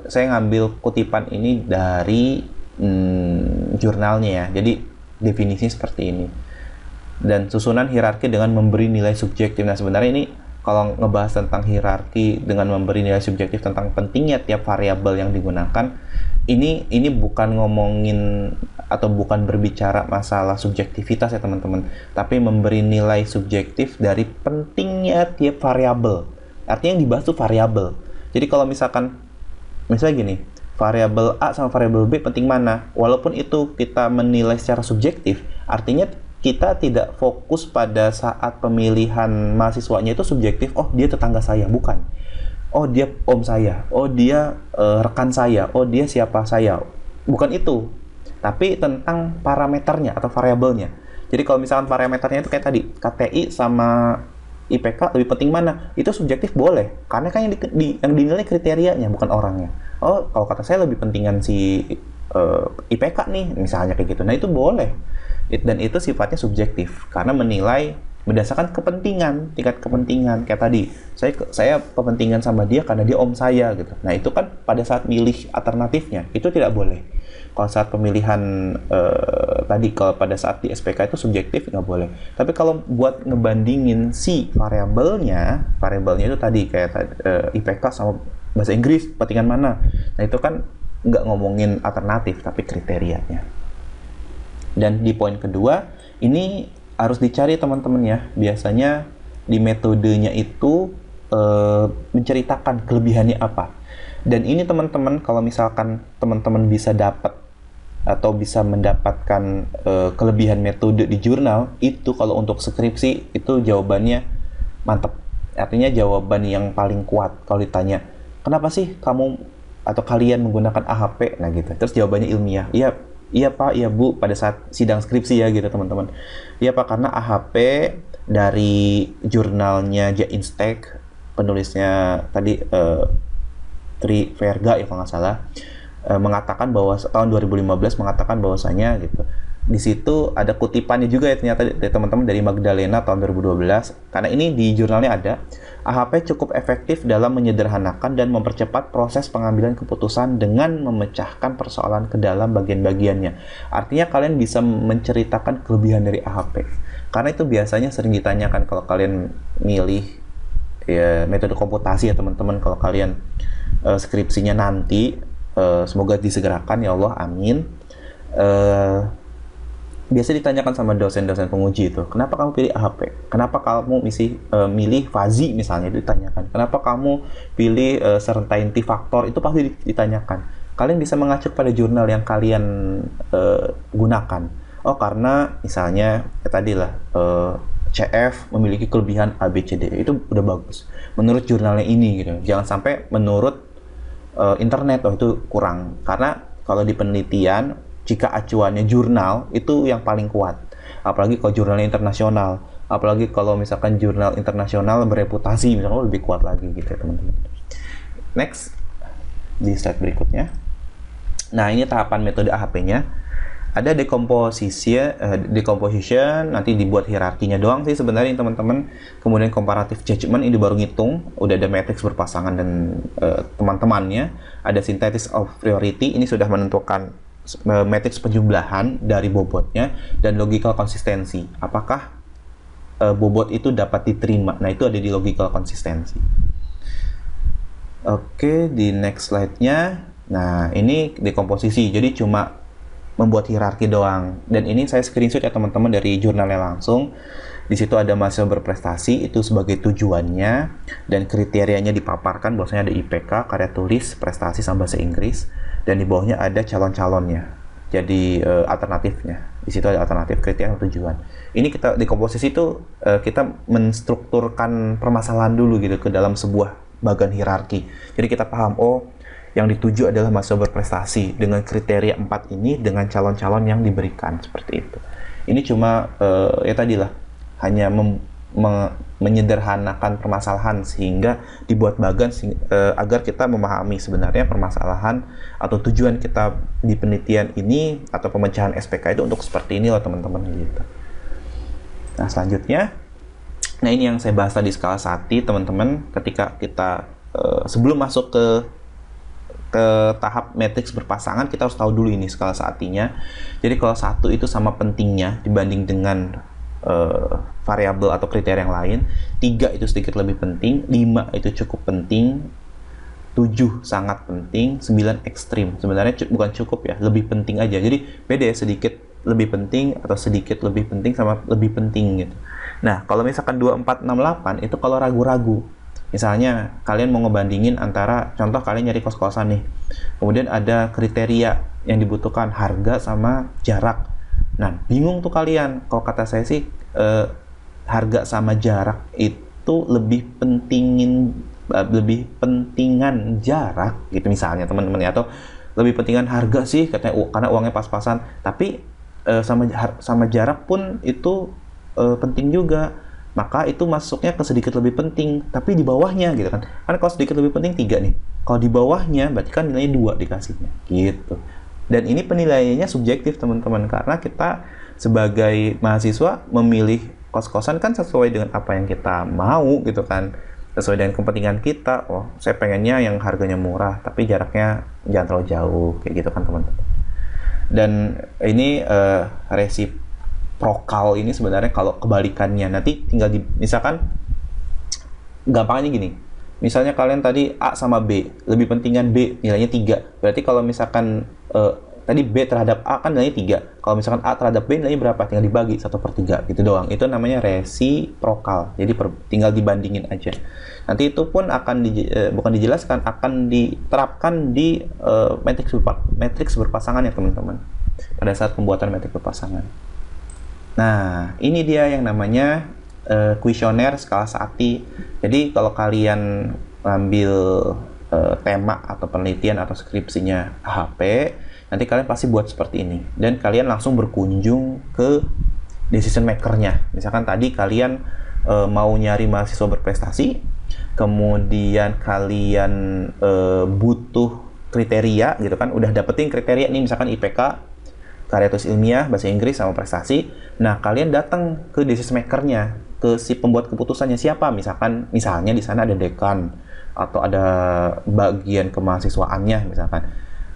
Speaker 1: saya ngambil kutipan ini dari jurnalnya ya. Jadi definisinya seperti ini. Dan susunan hierarki dengan memberi nilai subjektif. Nah sebenarnya ini kalau ngebahas tentang hierarki dengan memberi nilai subjektif tentang pentingnya tiap variabel yang digunakan, ini bukan ngomongin atau bukan berbicara masalah subjektivitas ya teman-teman, tapi memberi nilai subjektif dari pentingnya tiap variabel. Artinya yang dibahas tuh variabel. Jadi kalau misalnya gini, variabel A sama variabel B penting mana? Walaupun itu kita menilai secara subjektif, artinya kita tidak fokus pada saat pemilihan mahasiswanya itu subjektif. Oh dia tetangga saya, bukan. Oh dia om saya, oh dia rekan saya, oh dia siapa saya. Bukan itu, tapi tentang parameternya atau variabelnya. Jadi kalau misalkan parameternya itu kayak tadi, KTI sama IPK lebih penting mana? Itu subjektif boleh, karena kan yang dinilai kriterianya bukan orangnya. Oh kalau kata saya lebih pentingan si IPK nih, misalnya kayak gitu. Nah itu boleh. Dan itu sifatnya subjektif, karena menilai berdasarkan kepentingan, tingkat kepentingan. Kayak tadi, saya kepentingan sama dia karena dia om saya gitu. Nah itu kan pada saat milih alternatifnya itu tidak boleh. Kalau saat pemilihan tadi, kalau pada saat di SPK itu subjektif nggak boleh. Tapi kalau buat ngebandingin si variabelnya itu tadi kayak IPK sama bahasa Inggris, kepentingan mana? Nah itu kan nggak ngomongin alternatif, tapi kriterianya. Dan di poin kedua, ini harus dicari teman-teman ya. Biasanya di metodenya itu menceritakan kelebihannya apa. Dan ini teman-teman, kalau misalkan teman-teman bisa dapat atau bisa mendapatkan kelebihan metode di jurnal, itu kalau untuk skripsi itu jawabannya mantap. Artinya jawaban yang paling kuat kalau ditanya, kenapa sih kamu atau kalian menggunakan AHP? Nah gitu. Terus jawabannya ilmiah. Iya Pak, iya Bu, pada saat sidang skripsi ya gitu teman-teman. Iya Pak, karena AHP dari jurnalnya Instek, penulisnya tadi Tri Verga ya kalau nggak salah, mengatakan bahwa tahun 2015 mengatakan bahwasanya gitu. Di situ ada kutipannya juga ya ternyata dari teman-teman dari Magdalena tahun 2012. Karena ini di jurnalnya ada, AHP cukup efektif dalam menyederhanakan dan mempercepat proses pengambilan keputusan dengan memecahkan persoalan ke dalam bagian-bagiannya. Artinya kalian bisa menceritakan kelebihan dari AHP. Karena itu biasanya sering ditanyakan kalau kalian milih ya, metode komputasi ya teman-teman, kalau kalian skripsinya nanti, semoga disegerakan ya Allah, amin. Biasa ditanyakan sama dosen-dosen penguji itu, kenapa kamu pilih AHP? Kenapa kamu milih Fuzzy misalnya, itu ditanyakan. Kenapa kamu pilih certainty factor, itu pasti ditanyakan. Kalian bisa mengacu pada jurnal yang kalian gunakan. Oh karena misalnya tadi lah CF memiliki kelebihan ABCD, itu udah bagus menurut jurnalnya ini gitu. Jangan sampai menurut internet itu kurang, karena kalau di penelitian jika acuannya jurnal itu yang paling kuat, apalagi kalau jurnalnya internasional, apalagi kalau misalkan jurnal internasional bereputasi misalnya, lebih kuat lagi gitu ya teman-teman. Next, di slide berikutnya. Nah ini tahapan metode AHP-nya. Ada decomposition, nanti dibuat hierarkinya doang sih sebenarnya teman-teman. Kemudian comparative judgment, ini baru ngitung, udah ada matrix berpasangan dan teman-temannya. Ada synthesis of priority, ini sudah menentukan matriks penjumlahan dari bobotnya, dan logical konsistensi. Apakah bobot itu dapat diterima? Nah, itu ada di logical konsistensi. Oke, di next slide-nya. Nah, ini dekomposisi. Jadi cuma membuat hierarki doang. Dan ini saya screenshot ya teman-teman dari jurnalnya langsung. Di situ ada mahasiswa berprestasi, itu sebagai tujuannya, dan kriterianya dipaparkan bahwasanya ada IPK, karya tulis, prestasi sama bahasa Inggris, dan di bawahnya ada calon-calonnya. Jadi alternatifnya. Di situ ada alternatif, kriteria, dan tujuan. Ini kita di komposisi itu kita menstrukturkan permasalahan dulu gitu ke dalam sebuah bagan hierarki. Jadi kita paham, oh yang dituju adalah mahasiswa berprestasi dengan kriteria 4 ini dengan calon-calon yang diberikan seperti itu. Ini cuma ya tadilah hanya menyederhanakan permasalahan sehingga dibuat bagan agar kita memahami sebenarnya permasalahan atau tujuan kita di penelitian ini atau pemecahan SPK itu untuk seperti ini loh teman-teman gitu. Nah selanjutnya, nah ini yang saya bahas tadi skala Sati teman-teman. Ketika kita sebelum masuk ke tahap matriks berpasangan, kita harus tahu dulu ini skala Satinya. Jadi kalau 1 itu sama pentingnya dibanding dengan variabel atau kriteria yang lain, 3 itu sedikit lebih penting, 5 itu cukup penting, 7 sangat penting, 9 ekstrim. Sebenarnya bukan cukup ya, lebih penting aja. Jadi beda ya, sedikit lebih penting atau sedikit lebih penting sama lebih penting gitu. Nah, kalau misalkan 2, 4, 6, 8 itu kalau ragu-ragu. Misalnya kalian mau ngebandingin antara, contoh kalian nyari kos-kosan nih, kemudian ada kriteria yang dibutuhkan harga sama jarak. Nah bingung tuh kalian. Kalau kata saya sih harga sama jarak itu lebih pentingan jarak gitu misalnya teman-teman ya, atau lebih pentingan harga sih katanya karena uangnya pas-pasan, tapi sama jarak pun itu penting juga. Maka itu masuknya ke sedikit lebih penting, tapi di bawahnya gitu kan. Karena kalau sedikit lebih penting 3 nih. Kalau di bawahnya berarti kan nilainya 2 dikasihnya gitu. Dan ini penilaiannya subjektif teman-teman, karena kita sebagai mahasiswa memilih kos-kosan kan sesuai dengan apa yang kita mau gitu kan. Sesuai dengan kepentingan kita. Oh, saya pengennya yang harganya murah, tapi jaraknya jangan terlalu jauh kayak gitu kan teman-teman. Dan ini resiprokal ini sebenarnya kalau kebalikannya nanti tinggal misalkan gampangnya gini. Misalnya kalian tadi A sama B, lebih pentingan B, nilainya 3. Berarti kalau misalkan tadi B terhadap A kan nilainya 3. Kalau misalkan A terhadap B nilainya berapa? Tinggal dibagi 1/3 gitu doang. Itu namanya resiprokal. Jadi tinggal dibandingin aja. Nanti itu pun akan bukan dijelaskan, akan diterapkan di matriks berpasangan ya teman-teman. Pada saat pembuatan matriks berpasangan. Nah, ini dia yang namanya kuesioner skala Sati. Jadi kalau kalian ambil tema atau penelitian atau skripsinya AHP, nanti kalian pasti buat seperti ini dan kalian langsung berkunjung ke decision maker-nya. Misalkan tadi kalian mau nyari mahasiswa berprestasi, kemudian kalian butuh kriteria gitu kan, udah dapetin kriteria nih, misalkan IPK, karya tulis ilmiah, bahasa Inggris, sama prestasi. Nah, kalian datang ke decision maker-nya, ke si pembuat keputusannya siapa, misalnya di sana ada dekan atau ada bagian kemahasiswaannya, misalkan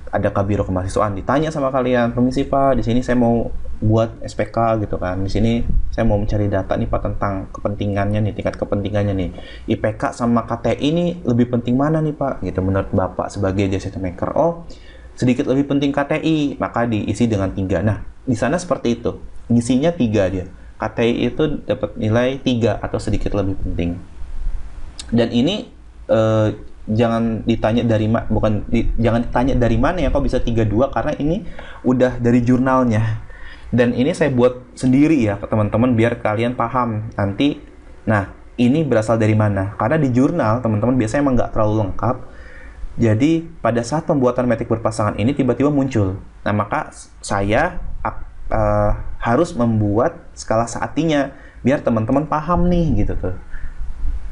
Speaker 1: ada kabiro kemahasiswaan, ditanya sama kalian, permisi Pak, di sini saya mau buat SPK gitu kan, di sini saya mau mencari data nih Pak tentang kepentingannya nih, tingkat kepentingannya nih, IPK sama KTI ini lebih penting mana nih Pak, gitu menurut Bapak sebagai decision maker. Oh, sedikit lebih penting KTI, maka diisi dengan 3. Nah, di sana seperti itu, ngisinya 3 dia. KTI itu dapat nilai 3 atau sedikit lebih penting. Dan ini jangan ditanya jangan ditanya dari mana ya kok bisa 32, karena ini udah dari jurnalnya. Dan ini saya buat sendiri ya teman-teman biar kalian paham nanti. Nah, ini berasal dari mana? Karena di jurnal teman-teman biasanya emang nggak terlalu lengkap. Jadi pada saat pembuatan metrik berpasangan ini tiba-tiba muncul. Nah, maka saya harus membuat skala saatinya biar teman-teman paham nih gitu tuh.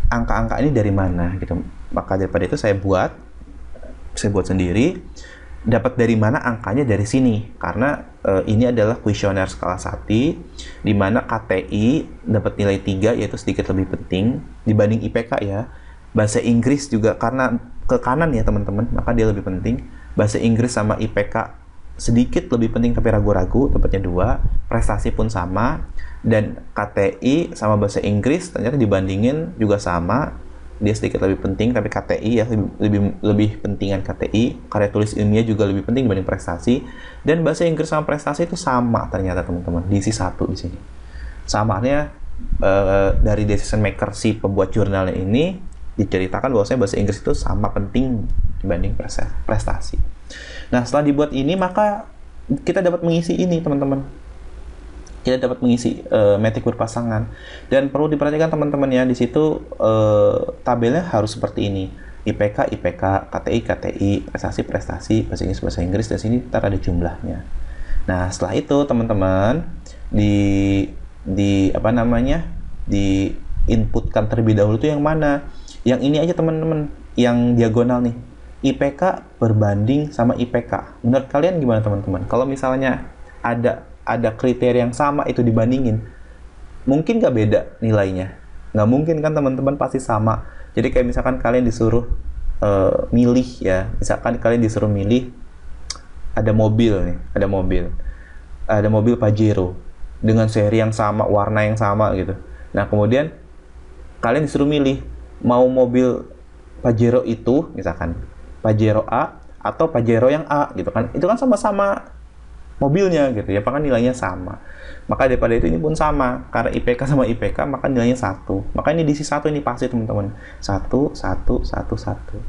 Speaker 1: Angka-angka ini dari mana gitu. Maka daripada itu saya buat sendiri. Dapat dari mana angkanya? Dari sini, karena ini adalah kuesioner skala Sati di mana KTI dapat nilai 3, yaitu sedikit lebih penting dibanding IPK ya. Bahasa Inggris juga karena ke kanan ya teman-teman, maka dia lebih penting. Bahasa Inggris sama IPK sedikit lebih penting tapi ragu-ragu, dapatnya 2. Prestasi pun sama, dan KTI sama bahasa Inggris ternyata dibandingin juga sama, dia sedikit lebih penting tapi KTI ya lebih pentingan KTI. Karya tulis ilmiah juga lebih penting dibanding prestasi, dan bahasa Inggris sama prestasi itu sama ternyata teman-teman, diisi 1 di sini. Samanya dari decision maker si pembuat jurnalnya ini diceritakan bahwasanya bahasa Inggris itu sama penting dibanding prestasi. Nah, setelah dibuat ini maka kita dapat mengisi ini teman-teman. Kita dapat mengisi metrik berpasangan, dan perlu diperhatikan teman-teman ya, di situ tabelnya harus seperti ini: IPK, KTI, prestasi, bahasa Inggris, dan sini ntar ada jumlahnya. Nah, setelah itu teman-teman di inputkan terlebih dahulu tuh yang mana? Yang ini aja teman-teman, yang diagonal nih, IPK berbanding sama IPK. Menurut kalian gimana teman-teman? Kalau misalnya ada kriteria yang sama itu dibandingin, mungkin nggak beda nilainya? Nggak mungkin kan teman-teman, pasti sama. Jadi kayak misalkan kalian disuruh milih ya, misalkan kalian disuruh milih ada mobil Pajero dengan seri yang sama, warna yang sama gitu. Nah, kemudian kalian disuruh milih mau mobil Pajero itu, misalkan Pajero A atau Pajero yang A gitu kan, itu kan sama-sama mobilnya gitu ya, maka nilainya sama. Maka daripada itu ini pun sama, karena IPK sama IPK maka nilainya 1. Maka ini diisi 1 ini pasti teman-teman, 1.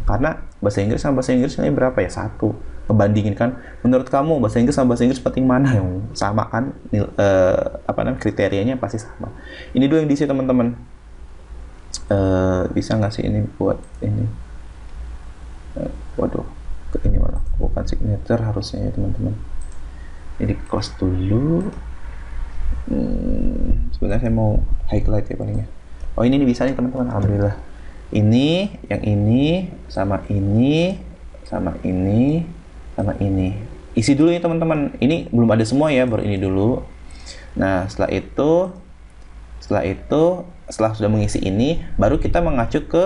Speaker 1: Karena bahasa Inggris sama bahasa Inggris nilainya berapa ya? 1. Ngebandingin kan, menurut kamu bahasa Inggris sama bahasa Inggris penting mana? Yang sama kan, kriterianya pasti sama. Ini dulu yang diisi teman-teman. Bisa nggak sih ini buat ini? Waduh, ini malah bukan signature harusnya ya teman-teman. Jadi close dulu. Sebenarnya saya mau highlight ya palingnya. Oh, ini bisa nih teman-teman, alhamdulillah. Ini, yang ini, sama ini, sama ini, sama ini. Isi dulu ya teman-teman. Ini belum ada semua ya, baru ini dulu. Nah, setelah sudah mengisi ini, baru kita mengacu ke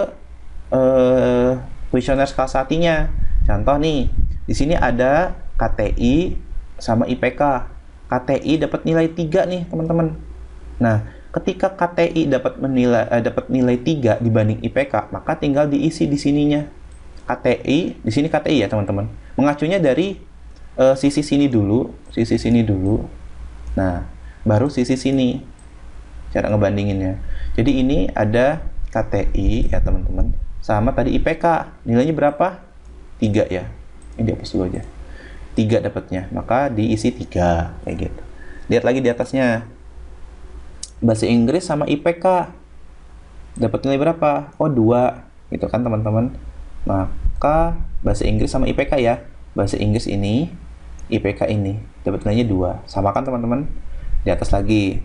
Speaker 1: kuesioner skala Satinya. Contoh nih, di sini ada KTI sama IPK. KTI dapat nilai 3 nih teman-teman. Nah, ketika KTI dapat nilai 3 dibanding IPK, maka tinggal diisi di sininya. KTI, di sini KTI ya teman-teman. Mengacunya dari sisi sini dulu. Nah, baru sisi sini. Cara ngebandinginnya. Jadi ini ada KTI ya teman-teman, sama tadi IPK. Nilainya berapa? 3 ya. Ini dihapus dulu aja. 3 dapatnya, maka diisi 3 kayak gitu. Lihat lagi di atasnya, bahasa Inggris sama IPK dapat nilai berapa? Oh, 2 gitu kan teman-teman. Maka bahasa Inggris sama IPK ya, bahasa Inggris ini, IPK ini dapat nilainya 2, sama kan teman-teman. Di atas lagi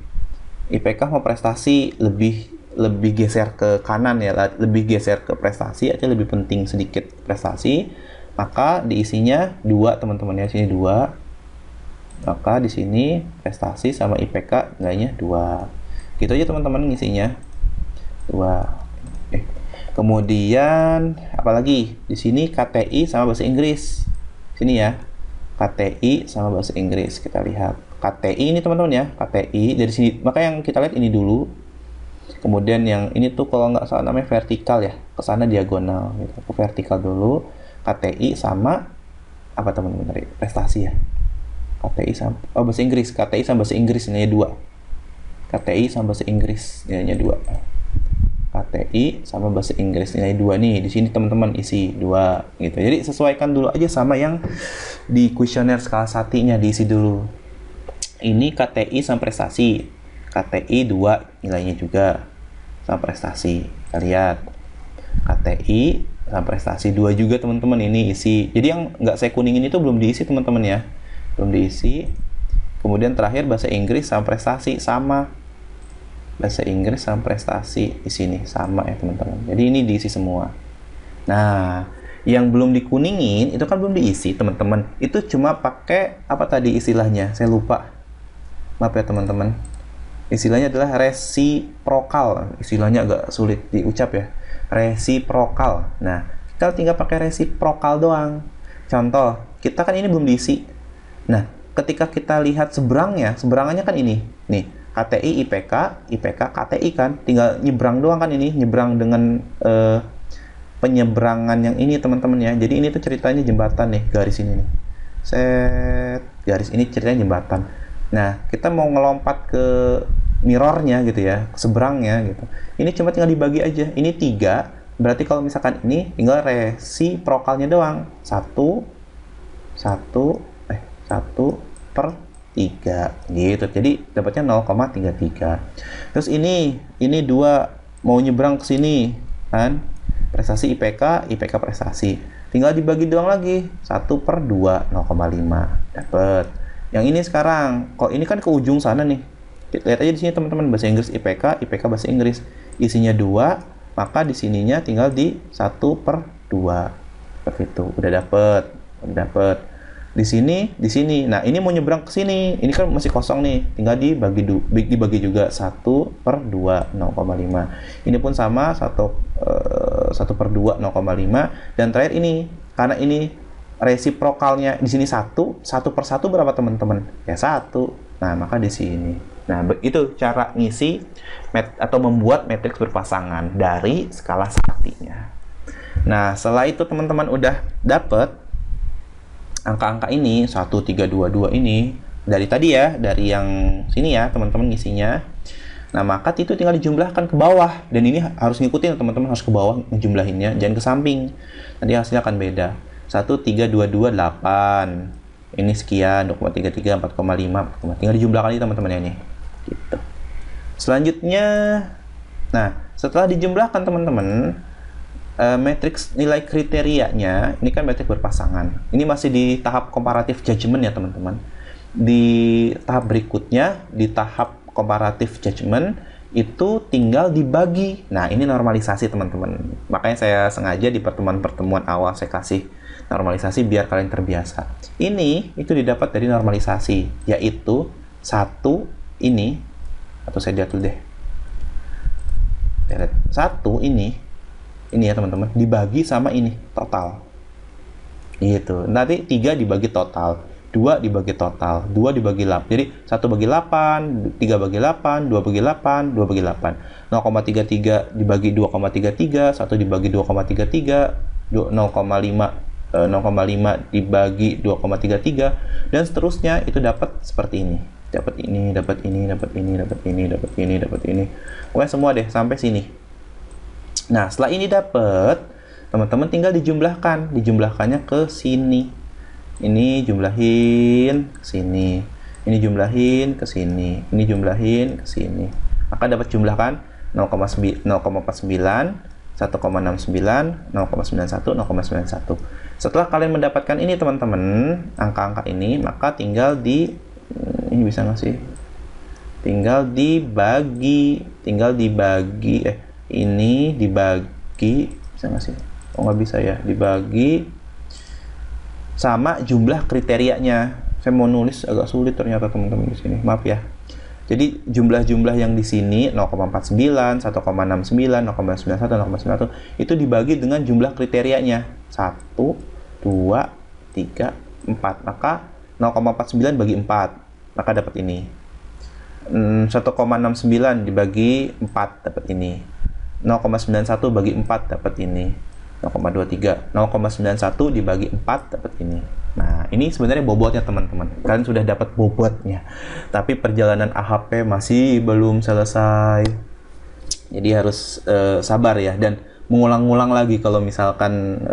Speaker 1: IPK mau prestasi lebih lebih geser ke kanan ya, lebih geser ke prestasi aja, lebih penting sedikit prestasi, maka diisinya 2 teman-teman ya, sini 2. Maka di sini prestasi sama IPK nilainya 2. Gitu aja teman-teman ngisinya. 2. Kemudian apalagi? Di sini KTI sama bahasa Inggris. Sini ya. KTI sama bahasa Inggris. Kita lihat. KTI ini teman-teman ya. KTI dari sini. Maka yang kita lihat ini dulu. Kemudian yang ini tuh kalau nggak salah namanya vertikal ya. Ke sana diagonal gitu. Ke vertikal dulu. KTI sama apa teman-teman tadi? Prestasi ya. KTI sama bahasa Inggris. KTI sama bahasa Inggris nilainya 2. KTI sama bahasa Inggris nilainya 2. KTI sama bahasa Inggris nilai 2 nih. Di sini teman-teman isi 2 gitu. Jadi sesuaikan dulu aja sama yang di kuesioner skala satinya, diisi dulu. Ini KTI sama prestasi. KTI 2 nilainya juga sama prestasi. Kita lihat. KTI sama prestasi 2 juga teman-teman, ini isi. Jadi yang nggak saya kuningin itu belum diisi teman-teman ya. Belum diisi. Kemudian terakhir bahasa Inggris sama prestasi sama. Bahasa Inggris sama prestasi di sini sama ya teman-teman. Jadi ini diisi semua. Nah, yang belum dikuningin itu kan belum diisi teman-teman. Itu cuma pakai apa tadi istilahnya? Saya lupa. Maaf ya teman-teman. Istilahnya adalah resiprokal. Istilahnya agak sulit diucap ya. Resiprokal. Nah, kita tinggal pakai resiprokal doang. Contoh, kita kan ini belum diisi. Nah, ketika kita lihat seberangannya kan ini. Nih. KTI, IPK, KTI kan, tinggal nyebrang doang kan ini, nyebrang dengan penyeberangan yang ini teman-teman ya. Jadi ini tuh ceritanya jembatan nih, garis ini nih. Set, garis ini ceritanya jembatan. Nah, kita mau ngelompat ke mirrornya gitu ya, ke seberangnya gitu. Ini cuma tinggal dibagi aja. Ini 3, berarti kalau misalkan ini tinggal resiprokalnya doang. 1 per 3 gitu. Jadi dapatnya 0,33. Terus ini 2 mau nyebrang ke sini kan. Prestasi IPK prestasi. Tinggal dibagi doang lagi. 1 per 2, 0,5 dapat. Yang ini sekarang, kok ini kan ke ujung sana nih. Lihat aja di sini teman-teman, bahasa Inggris IPK bahasa Inggris. Isinya 2, maka di sininya tinggal di 1 per 2. Seperti itu. Udah dapat. Di sini. Nah, ini mau nyebrang ke sini. Ini kan masih kosong nih. Tinggal dibagi juga 1 per 2, 0,5. Ini pun sama, 1 per 2, 0,5. Dan terakhir ini, karena ini resiprokalnya di sini 1 per 1 berapa teman-teman? Ya 1. Nah, maka di sini. Nah, itu cara ngisi atau membuat matriks berpasangan dari skala satinya. Nah, setelah itu teman-teman udah dapet angka-angka ini, 1, 3, 2, 2 ini, dari tadi ya, dari yang sini ya, teman-teman ngisinya. Nah, maka itu tinggal dijumlahkan ke bawah. Dan ini harus ngikutin, teman-teman harus ke bawah ngejumlahinnya, jangan ke samping. Nanti hasilnya akan beda. 1, 3, 2, 2, 8. Ini sekian, 2,33, 4,5, 4, tinggal dijumlahkan ini teman-teman ya, nih. Gitu. Selanjutnya, nah, setelah dijumlahkan teman-teman, matriks nilai kriterianya, ini kan matriks berpasangan. Ini masih di tahap comparative judgment ya teman-teman. Di tahap berikutnya, di tahap comparative judgment, itu tinggal dibagi. Nah, ini normalisasi teman-teman. Makanya saya sengaja di pertemuan-pertemuan awal saya kasih normalisasi biar kalian terbiasa. Ini, itu didapat dari normalisasi, yaitu 1 ini, atau saya lihat dulu deh. 1 ini ya teman-teman, dibagi sama ini total gitu. Nanti 3 dibagi total, 2 dibagi total, 2 dibagi 8. Jadi 1 bagi 8, 3 bagi 8, 2 bagi 8, 2 bagi 8. 0,33 dibagi 2,33, 1 dibagi 2,33, 0,5 dibagi 2,33, dan seterusnya. Itu dapat seperti ini. Dapat ini. Pokoknya semua deh sampai sini. Nah, setelah ini dapat, teman-teman tinggal dijumlahkannya ke sini. Ini jumlahin ke sini. Ini jumlahin ke sini. Ini jumlahin ke sini. Maka dapat jumlahkan 0,49, 1,69, 0,91, 0,91. Setelah kalian mendapatkan ini teman-teman, angka-angka ini, maka tinggal ini bisa nggak sih? tinggal dibagi ini dibagi, bisa nggak sih? Oh, nggak bisa ya, dibagi sama jumlah kriterianya. Saya mau nulis agak sulit ternyata teman-teman di sini, maaf ya. Jadi jumlah-jumlah yang di sini 0,49, 1,69, 0,91, 0,91 itu dibagi dengan jumlah kriterianya 1, 2, 3, 4. Maka 0,49 bagi 4, maka dapat ini. 1,69 dibagi 4 dapat ini. 0,91 bagi 4 dapat ini. 0,23. 0,91 dibagi 4 dapat ini. Nah, ini sebenarnya bobotnya teman-teman. Kalian sudah dapat bobotnya. Tapi perjalanan AHP masih belum selesai. Jadi harus sabar ya, dan mengulang-ulang lagi kalau misalkan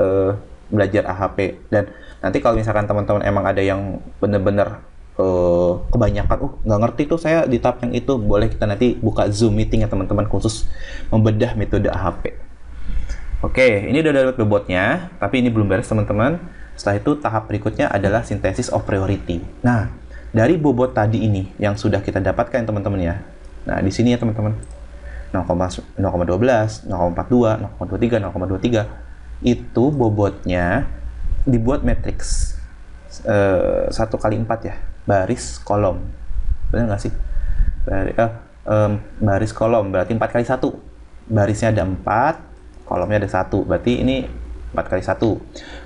Speaker 1: belajar AHP. Dan nanti kalau misalkan teman-teman emang ada yang bener-bener kebanyakan, nggak ngerti tuh saya di tahap yang itu, boleh kita nanti buka Zoom meeting ya teman-teman, khusus membedah metode AHP. Oke, ini udah dapat bobotnya, tapi ini belum beres teman-teman. Setelah itu tahap berikutnya adalah synthesis of priority. Nah, dari bobot tadi ini yang sudah kita dapatkan teman-teman ya. Nah, di sini ya teman-teman. 0,12, 0,42, 0,23, 0,23 itu bobotnya dibuat matriks 1 kali 4 ya, baris kolom. Benar nggak sih? Baris kolom berarti 4 kali 1. Barisnya ada 4, kolomnya ada 1, berarti ini 4 kali 1.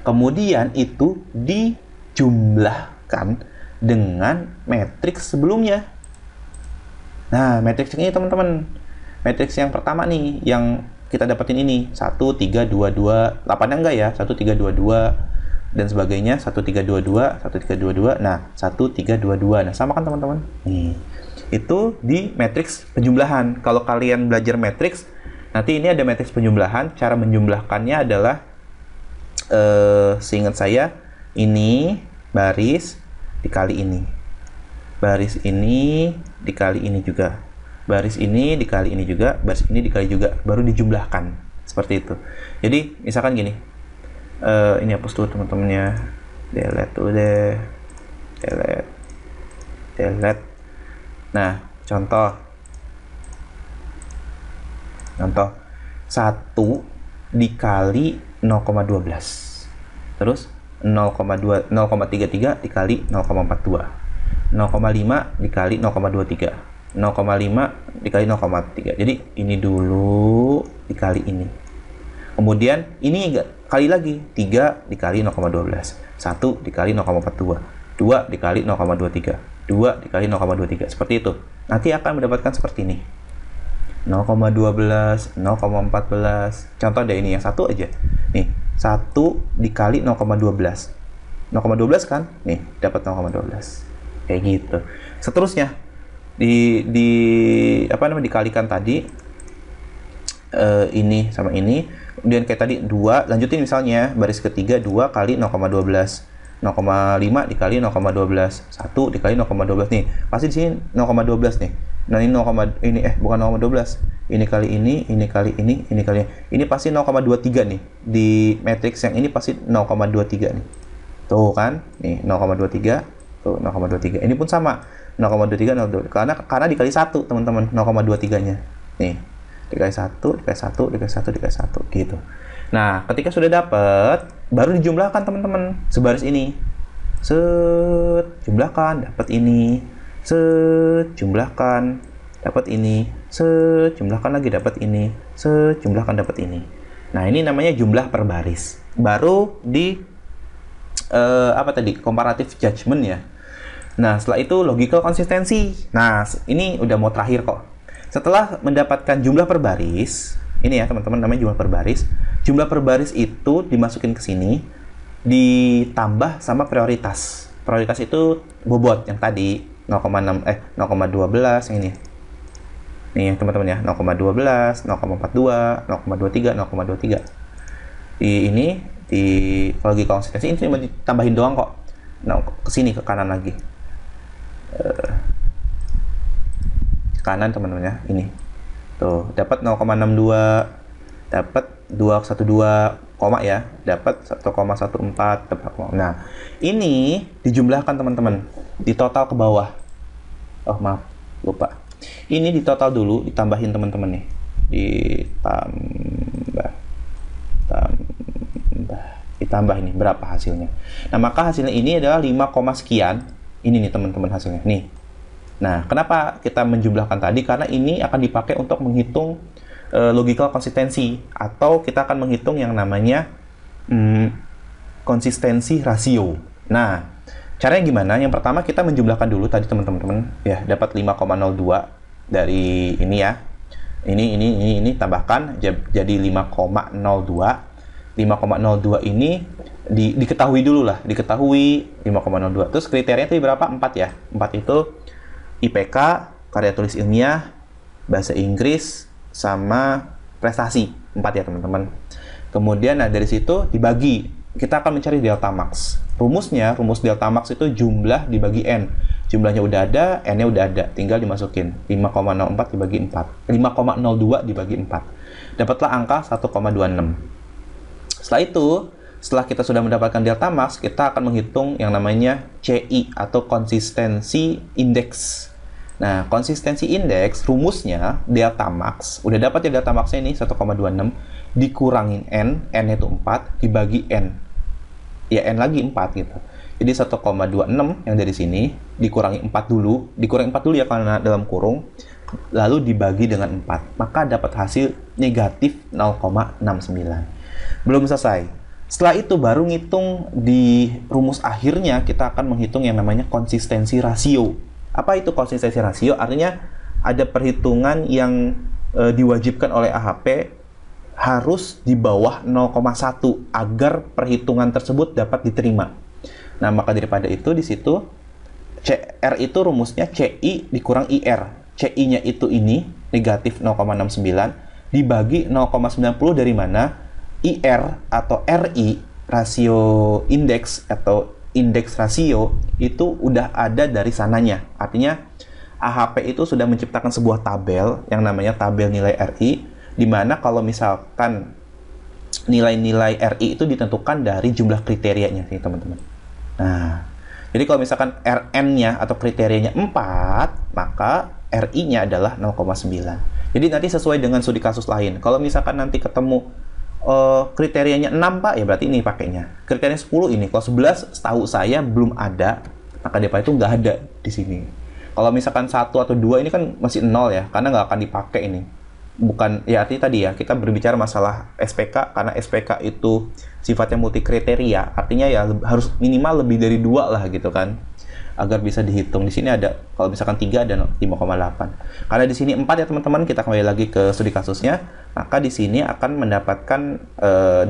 Speaker 1: Kemudian itu dijumlahkan dengan matriks sebelumnya. Nah, matriks ini teman-teman, matriks yang pertama nih, yang kita dapetin ini, 1, 3, 2, 2, 8-nya enggak ya, 1, 3, 2, 2, dan sebagainya, 1, 3, 2, 2, 1, 3, 2, 2, nah, 1, 3, 2, 2, nah, sama kan teman-teman? Nih, itu di matriks penjumlahan. Kalau kalian belajar matriks, nanti ini ada matriks penjumlahan. Cara menjumlahkannya adalah seingat saya ini baris dikali ini, baris ini dikali ini juga, baris ini dikali ini juga, baris ini dikali juga, baru dijumlahkan seperti itu. Jadi misalkan gini, ini hapus dulu teman-temannya, delete dulu deh, delete. Nah, contoh 1 dikali 0,12, terus 0,33 dikali 0,42, 0,5 dikali 0,23, 0,5 dikali 0,3. Jadi ini dulu dikali ini, kemudian ini kali lagi, 3 dikali 0,12, 1 dikali 0,42, 2 dikali 0,23, 2 dikali 0,23, seperti itu. Nanti akan mendapatkan seperti ini, 0,12, 0,14. Contoh deh ini yang satu aja. Nih, 1 dikali 0,12. 0,12 kan? Nih, dapat 0,12. Kayak gitu. Seterusnya dikalikan tadi ini sama ini. Kemudian kayak tadi 2, lanjutin misalnya baris ketiga 2 kali 0,12. 0,5 dikali 0,12, 1 dikali 0,12 nih. Pasti di sini 0,12 nih. Nah, ini bukan 0,12. Ini kali ini kali ini kali ini. Ini pasti 0,23 nih. Di matriks yang ini pasti 0,23 nih. Tuh kan? Nih 0,23. Tuh 0,23. Ini pun sama. 0,23 karena dikali 1, teman-teman. 0,23-nya. Nih. Dikali 1, dikali 1, dikali 1, dikali 1 gitu. Nah, ketika sudah dapat, baru dijumlahkan teman-teman sebaris ini. Jumlahkan, dapat ini. Jumlahkan, dapat ini. Jumlahkan lagi, dapat ini. Jumlahkan, dapat ini. Nah, ini namanya jumlah per baris. Baru di comparative judgment ya. Nah, setelah itu logical konsistensi. Nah, ini udah mau terakhir kok. Setelah mendapatkan jumlah per baris, ini ya teman-teman, namanya jumlah per baris. Jumlah per baris itu dimasukin ke sini, ditambah sama prioritas. Prioritas itu bobot yang tadi 0,12 yang ini. Nih teman-teman ya, 0,12, 0,42, 0,23, 0,23. Ini kalau lagi konsistensi ini cuma ditambahin doang kok. Nah, ke sini ke kanan lagi. Kanan teman-teman ya, ini. Tuh, dapat 0,62, dapat 212, koma ya, dapat 1,14, dapat. Nah, ini dijumlahkan teman-teman, di total ke bawah. Oh, maaf, lupa. Ini di total dulu, ditambahin teman-teman nih. Ditambah ini berapa hasilnya. Nah, maka hasilnya ini adalah 5, sekian. Ini nih teman-teman hasilnya. Nih. Nah, kenapa kita menjumlahkan tadi? Karena ini akan dipakai untuk menghitung logical konsistensi, atau kita akan menghitung yang namanya konsistensi rasio. Nah, caranya gimana? Yang pertama kita menjumlahkan dulu tadi teman-teman ya, dapat 5,02 dari ini ya. Ini tambahkan jadi 5,02. 5,02 ini diketahui dulu lah, diketahui 5,02. Terus kriterianya itu berapa? 4 ya. 4 itu IPK, karya tulis ilmiah, bahasa Inggris, sama prestasi. 4 ya teman-teman. Kemudian nah dari situ dibagi. Kita akan mencari delta max. Rumus delta max itu jumlah dibagi N. Jumlahnya udah ada, N-nya udah ada. Tinggal dimasukin. 5,04 dibagi 4. 5,02 dibagi 4. Dapatlah angka 1,26. Setelah itu, setelah kita sudah mendapatkan delta max, kita akan menghitung yang namanya CI atau konsistensi indeks. Nah, konsistensi indeks rumusnya delta max. Udah dapat ya delta maxnya ini 1,26 dikurangin N, N itu 4 dibagi N. Ya N lagi 4 gitu. Jadi 1,26 yang dari sini dikurangi 4 dulu, ya karena dalam kurung, lalu dibagi dengan 4. Maka dapat hasil negatif 0,69. Belum selesai. Setelah itu baru ngitung di rumus akhirnya, kita akan menghitung yang namanya konsistensi rasio. Apa itu konsistensi rasio? Artinya ada perhitungan yang diwajibkan oleh AHP harus di bawah 0,1 agar perhitungan tersebut dapat diterima. Nah, maka daripada itu di situ CR itu rumusnya CI dikurang IR. CI-nya itu ini negatif 0,69 dibagi 0,90 dari mana? IR atau RI, rasio indeks atau indeks rasio, itu udah ada dari sananya. Artinya AHP itu sudah menciptakan sebuah tabel yang namanya tabel nilai RI, di mana kalau misalkan nilai-nilai RI itu ditentukan dari jumlah kriterianya nih teman-teman. Nah, jadi kalau misalkan RN-nya atau kriterianya 4, maka RI-nya adalah 0,9. Jadi nanti sesuai dengan studi kasus lain. Kalau misalkan nanti ketemu kriterianya 6 Pak, ya berarti ini pakainya. Kriterianya 10 ini. Kalau 11 setahu saya belum ada, maka DPA itu nggak ada di sini. Kalau misalkan 1 atau 2 ini kan masih 0 ya, karena nggak akan dipakai ini. Bukan, ya artinya tadi ya, kita berbicara masalah SPK, karena SPK itu sifatnya multi kriteria, artinya ya harus minimal lebih dari 2 lah gitu kan, agar bisa dihitung. Di sini ada, kalau misalkan 3 ada 5,8. Karena di sini 4 ya teman-teman, kita kembali lagi ke studi kasusnya, maka di sini akan mendapatkan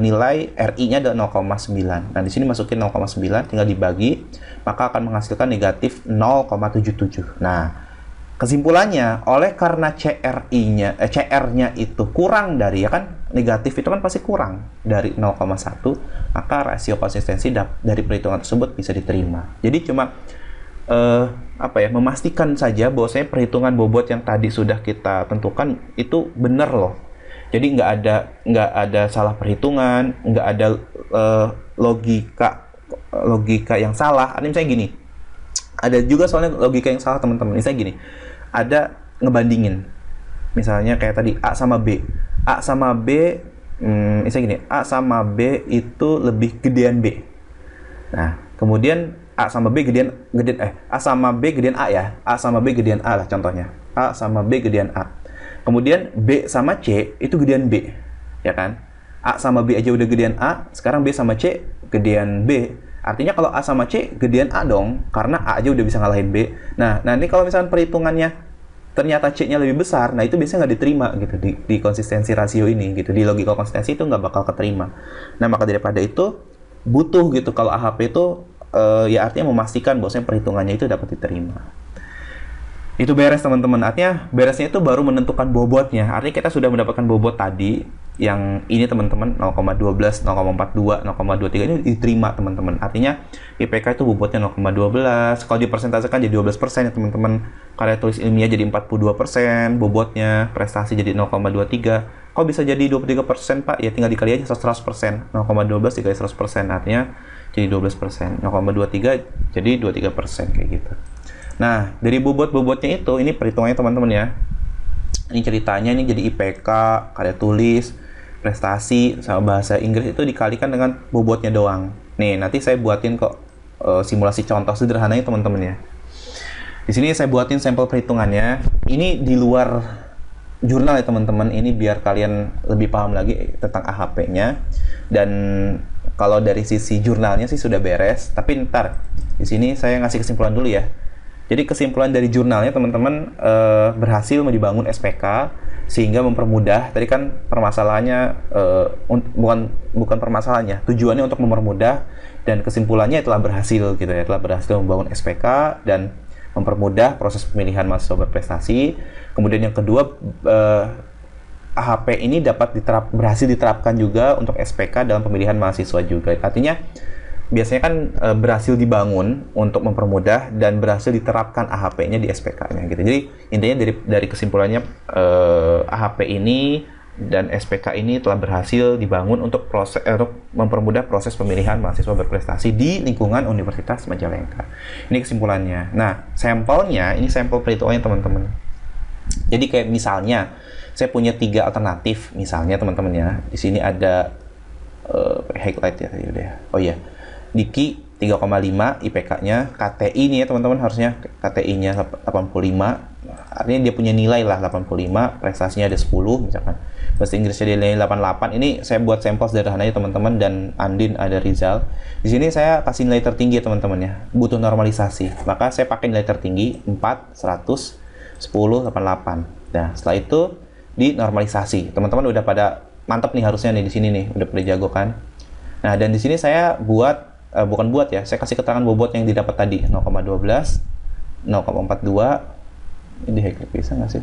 Speaker 1: nilai RI-nya adalah 0,9. Nah, di sini masukin 0,9, tinggal dibagi, maka akan menghasilkan negatif 0,77. Nah, kesimpulannya, oleh karena CR-nya itu kurang dari, ya kan, negatif itu kan pasti kurang dari 0,1, maka rasio konsistensi dari perhitungan tersebut bisa diterima. Jadi cuma memastikan saja bahwasanya perhitungan bobot yang tadi sudah kita tentukan itu benar loh. Jadi nggak ada salah perhitungan, nggak ada logika yang salah. Ini misalnya gini, ada juga soalnya logika yang salah teman-teman. Misalnya gini, ada ngebandingin, misalnya kayak tadi A sama B, misalnya gini, A sama B itu lebih gedean B. Nah, kemudian A sama B gedean A ya. A sama B gedean A lah contohnya. A sama B gedean A. Kemudian B sama C itu gedean B, ya kan? A sama B aja udah gedean A, sekarang B sama C gedean B. Artinya kalau A sama C gedean A dong, karena A aja udah bisa ngalahin B. Nah, nanti kalau misalnya perhitungannya ternyata C-nya lebih besar, nah itu biasanya nggak diterima gitu di konsistensi rasio ini gitu. Di logical konsistensi itu nggak bakal keterima. Nah, maka daripada itu butuh gitu kalau AHP itu ya artinya memastikan bahwasanya perhitungannya itu dapat diterima. Itu beres teman-teman. Artinya beresnya itu baru menentukan bobotnya. Artinya kita sudah mendapatkan bobot tadi yang ini teman-teman 0,12, 0,42, 0,23 ini diterima teman-teman. Artinya IPK itu bobotnya 0,12. Kalau dipersentasekan jadi 12% ya teman-teman. Karya tulis ilmiah jadi 42%, bobotnya prestasi jadi 0,23. Kok bisa jadi 23% Pak? Ya tinggal dikali aja 100%. 0,12 dikali 100%. Artinya jadi 12%, 0,23 jadi 23% kayak gitu. Nah, dari bobot-bobotnya itu, ini perhitungannya teman-teman ya. Ini ceritanya ini jadi IPK, karya tulis, prestasi, sama bahasa Inggris itu dikalikan dengan bobotnya doang. Nih, nanti saya buatin kok simulasi contoh sederhananya teman-teman ya. Di sini saya buatin sampel perhitungannya. Ini di luar jurnal ya teman-teman. Ini biar kalian lebih paham lagi tentang AHP-nya. Dan kalau dari sisi jurnalnya sih sudah beres. Tapi ntar di sini saya ngasih kesimpulan dulu ya. Jadi kesimpulan dari jurnalnya teman-teman berhasil dibangun SPK sehingga mempermudah. Tadi kan permasalahannya bukan permasalahannya, tujuannya untuk mempermudah, dan kesimpulannya telah berhasil gitu ya, telah berhasil membangun SPK dan mempermudah proses pemilihan mahasiswa berprestasi. Kemudian yang kedua, AHP ini berhasil diterapkan juga untuk SPK dalam pemilihan mahasiswa juga. Artinya biasanya kan berhasil dibangun untuk mempermudah dan berhasil diterapkan AHP-nya di SPK-nya gitu. Jadi intinya dari kesimpulannya AHP ini dan SPK ini telah berhasil dibangun untuk mempermudah proses pemilihan mahasiswa berprestasi di lingkungan Universitas Majalengka. Ini kesimpulannya. Nah, sampelnya ini sampel perhitungannya teman-teman. Jadi kayak misalnya saya punya 3 alternatif misalnya teman-teman ya. Di sini ada highlight ya tadi udah ya. Oh iya. Diki 3,5 IPK-nya, KTI nih ya teman-teman, harusnya KTI-nya 85. Artinya dia punya nilai lah 85, prestasinya ada 10 misalkan. Bahasa Inggrisnya dia nilai 88. Ini saya buat sampel sederhananya teman-teman, dan Andin ada Rizal. Di sini saya kasih nilai tertinggi ya teman-teman ya. Butuh normalisasi. Maka saya pakai nilai tertinggi 4, 100, 10, 88. Nah, setelah itu dinormalisasi. Teman-teman udah pada mantap nih harusnya nih di sini nih, udah pada jago kan. Nah, dan di sini saya saya kasih keterangan bobot yang didapat tadi 0,12, 0,42. Ini heklik bisa nggak sih?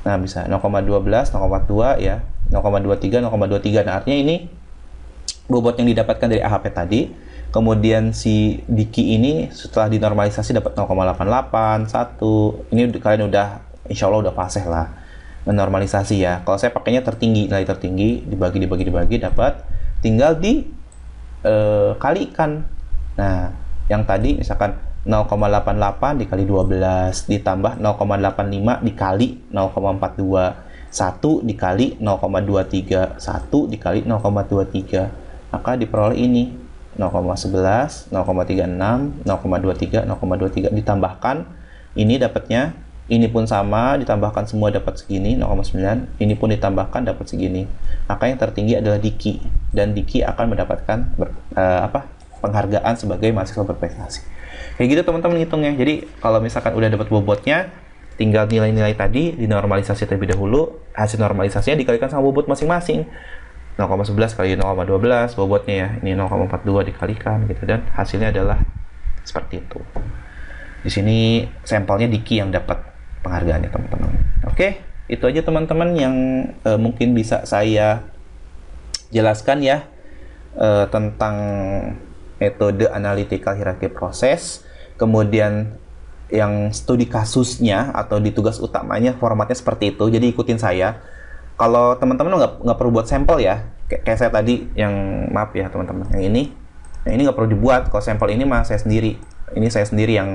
Speaker 1: Nah, bisa 0,12, 0,42 ya, 0,23, 0,23. Nah, artinya ini bobot yang didapatkan dari AHP tadi. Kemudian si Diki ini setelah dinormalisasi dapat 0,88, 1. Ini kalian udah insya Allah udah fasih lah menormalisasi ya. Kalau saya pakainya tertinggi, nilai tertinggi dibagi dapat, tinggal kalikan. Nah, yang tadi misalkan 0,88 dikali 12 ditambah 0,85 dikali 0,42, 1 dikali 0,23, 1 dikali 0,23, maka diperoleh ini 0,11, 0,36, 0,23, 0,23 ditambahkan ini dapatnya, ini pun sama ditambahkan semua dapat segini 0,9, ini pun ditambahkan dapat segini. Maka yang tertinggi adalah Diki, dan Diki akan mendapatkan penghargaan sebagai mahasiswa berprestasi. Kayak gitu teman-teman hitungnya. Jadi kalau misalkan udah dapat bobotnya, tinggal nilai-nilai tadi dinormalisasi terlebih dahulu, hasil normalisasinya dikalikan sama bobot masing-masing. 0,11 kali 0,12 bobotnya ya, ini 0,42 dikalikan gitu, dan hasilnya adalah seperti itu. Di sini sampelnya Diki yang dapat penghargaannya teman-teman. Oke, itu aja teman-teman yang mungkin bisa saya jelaskan ya tentang metode analytical hierarchy proses. Kemudian yang studi kasusnya atau di tugas utamanya formatnya seperti itu, jadi ikutin saya. Kalau teman-teman nggak perlu buat sampel ya, kayak saya tadi yang maaf ya teman-teman, yang ini nggak perlu dibuat. Kalau sampel ini mah saya sendiri yang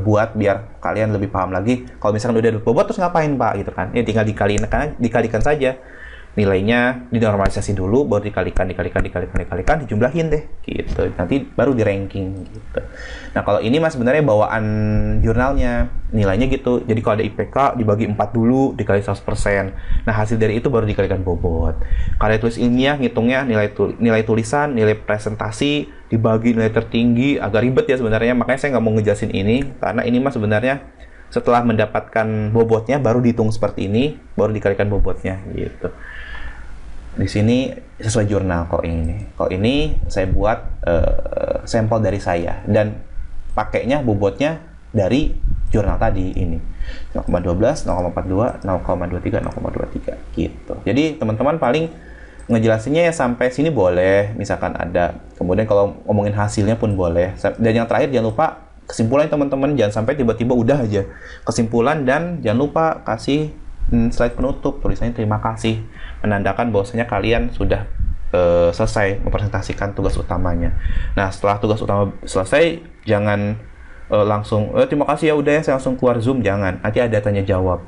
Speaker 1: buat biar kalian lebih paham lagi. Kalau misalkan udah ada bobot terus ngapain Pak gitu kan, ya tinggal dikalikan saja nilainya, dinormalisasi dulu, baru dikalikan, dijumlahin deh gitu, nanti baru di ranking gitu. Nah, kalau ini mas sebenarnya bawaan jurnalnya nilainya gitu, jadi kalau ada IPK dibagi 4 dulu dikali 100%. Nah, hasil dari itu baru dikalikan bobot. Karya tulis ilmiah ngitungnya nilai tulisan, nilai presentasi dibagi nilai tertinggi, agak ribet ya sebenarnya, makanya saya nggak mau ngejelasin ini, karena ini mas sebenarnya setelah mendapatkan bobotnya baru dihitung seperti ini, baru dikalikan bobotnya gitu. Di sini sesuai jurnal kok ini. Kalau ini saya buat sampel dari saya dan pakainya bobotnya dari jurnal tadi ini. 0,12, 0,42, 0,23, 0,23 gitu. Jadi teman-teman paling ngejelasinnya ya sampai sini boleh, misalkan ada. Kemudian kalau ngomongin hasilnya pun boleh. Dan yang terakhir jangan lupa kesimpulan teman-teman, jangan sampai tiba-tiba udah aja kesimpulan, dan jangan lupa kasih slide penutup, tulisannya terima kasih, menandakan bahwasanya kalian sudah selesai mempresentasikan tugas utamanya. Nah, setelah tugas utama selesai, jangan langsung terima kasih ya udah ya saya langsung keluar Zoom, jangan. Nanti ada tanya jawab.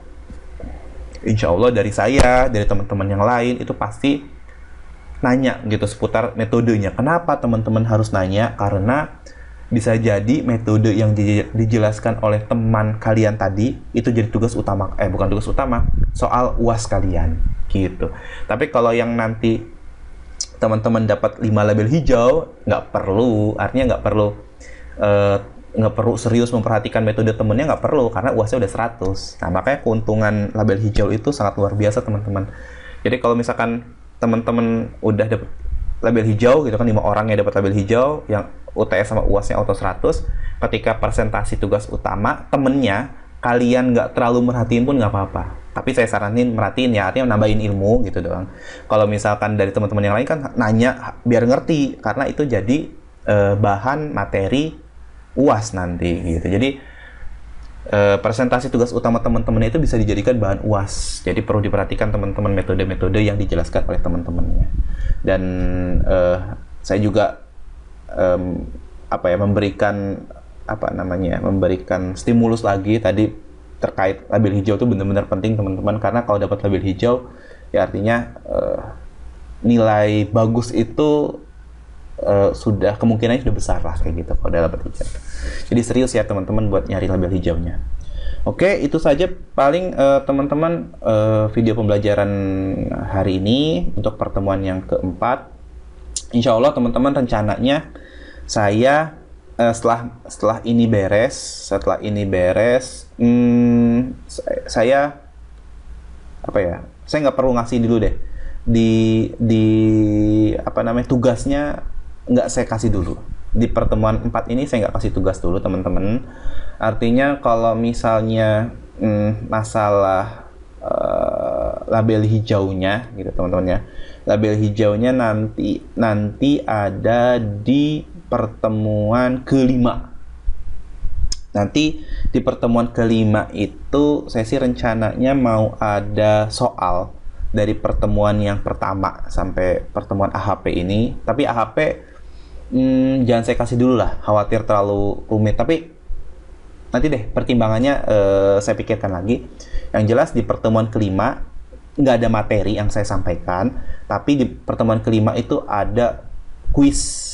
Speaker 1: Insya Allah dari saya, dari teman-teman yang lain itu pasti nanya gitu seputar metodenya. Kenapa teman-teman harus nanya? Karena bisa jadi metode yang dijelaskan oleh teman kalian tadi itu jadi tugas utama, bukan tugas utama, soal UAS kalian gitu. Tapi kalau yang nanti teman-teman dapat 5 label hijau, artinya nggak perlu serius memperhatikan metode temennya, nggak perlu, karena UASnya udah 100. Nah, makanya keuntungan label hijau itu sangat luar biasa, teman-teman. Jadi kalau misalkan teman-teman udah dapat label hijau gitu kan, 5 orang yang dapat label hijau, yang UTS sama UASnya auto 100, ketika presentasi tugas utama, temennya kalian nggak terlalu merhatiin pun nggak apa-apa. Tapi saya saranin merhatiin ya, artinya nambahin ilmu gitu doang. Kalau misalkan dari teman-teman yang lain kan nanya biar ngerti, karena itu jadi bahan materi UAS nanti gitu. Jadi presentasi tugas utama teman-teman itu bisa dijadikan bahan UAS. Jadi perlu diperhatikan teman-teman metode-metode yang dijelaskan oleh teman-temannya. Dan saya juga memberikan stimulus lagi tadi terkait label hijau itu benar-benar penting, teman-teman, karena kalau dapat label hijau ya artinya nilai bagus itu sudah kemungkinannya sudah besar lah kayak gitu kalau dapat hijau. Jadi serius ya teman-teman buat nyari label hijaunya. Oke, itu saja paling teman-teman video pembelajaran hari ini untuk pertemuan yang keempat. Insya Allah teman-teman rencananya saya setelah ini beres, saya nggak perlu ngasih dulu deh tugasnya, nggak saya kasih dulu di pertemuan 4 ini. Saya nggak kasih tugas dulu, teman-teman. Artinya kalau misalnya masalah label hijaunya gitu, teman-teman ya, label hijaunya nanti ada di pertemuan kelima. Nanti di pertemuan kelima itu saya sih rencananya mau ada soal dari pertemuan yang pertama sampai pertemuan AHP ini. Tapi AHP jangan saya kasih dulu lah, khawatir terlalu rumit. Tapi nanti deh pertimbangannya saya pikirkan lagi. Yang jelas di pertemuan kelima nggak ada materi yang saya sampaikan, tapi di pertemuan kelima itu ada kuis.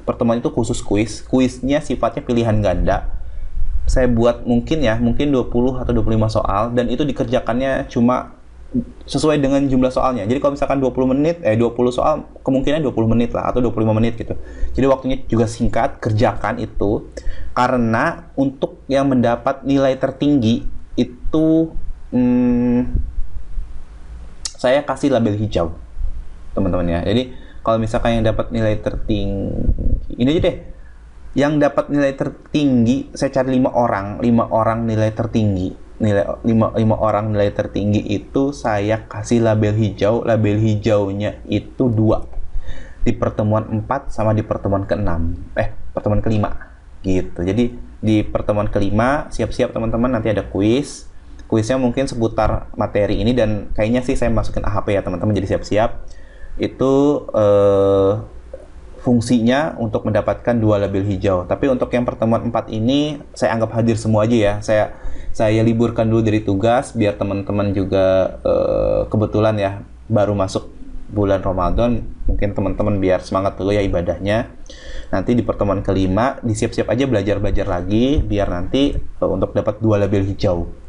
Speaker 1: Pertemuan itu khusus kuis. Kuisnya sifatnya pilihan ganda. Saya buat mungkin 20 atau 25 soal, dan itu dikerjakannya cuma sesuai dengan jumlah soalnya. Jadi kalau misalkan 20 soal, kemungkinan 20 menit lah atau 25 menit gitu. Jadi waktunya juga singkat, kerjakan itu. Karena untuk yang mendapat nilai tertinggi itu saya kasih label hijau, teman-teman ya. Jadi kalau misalkan yang dapat nilai tertinggi, ini aja deh, yang dapat nilai tertinggi saya cari 5 orang nilai tertinggi, 5 orang nilai tertinggi itu saya kasih label hijau. Label hijaunya itu 2 di pertemuan 4 sama di pertemuan pertemuan kelima gitu. Jadi di pertemuan kelima siap-siap teman-teman, nanti ada kuisnya mungkin seputar materi ini, dan kayaknya sih saya masukin AHP ya teman-teman, jadi siap-siap. Itu fungsinya untuk mendapatkan 2 label hijau. Tapi untuk yang pertemuan 4 ini saya anggap hadir semua aja ya. Saya liburkan dulu dari tugas biar teman-teman juga kebetulan ya baru masuk bulan Ramadan, mungkin teman-teman biar semangat dulu ya ibadahnya. Nanti di pertemuan kelima disiap-siap aja belajar lagi biar nanti untuk dapat 2 label hijau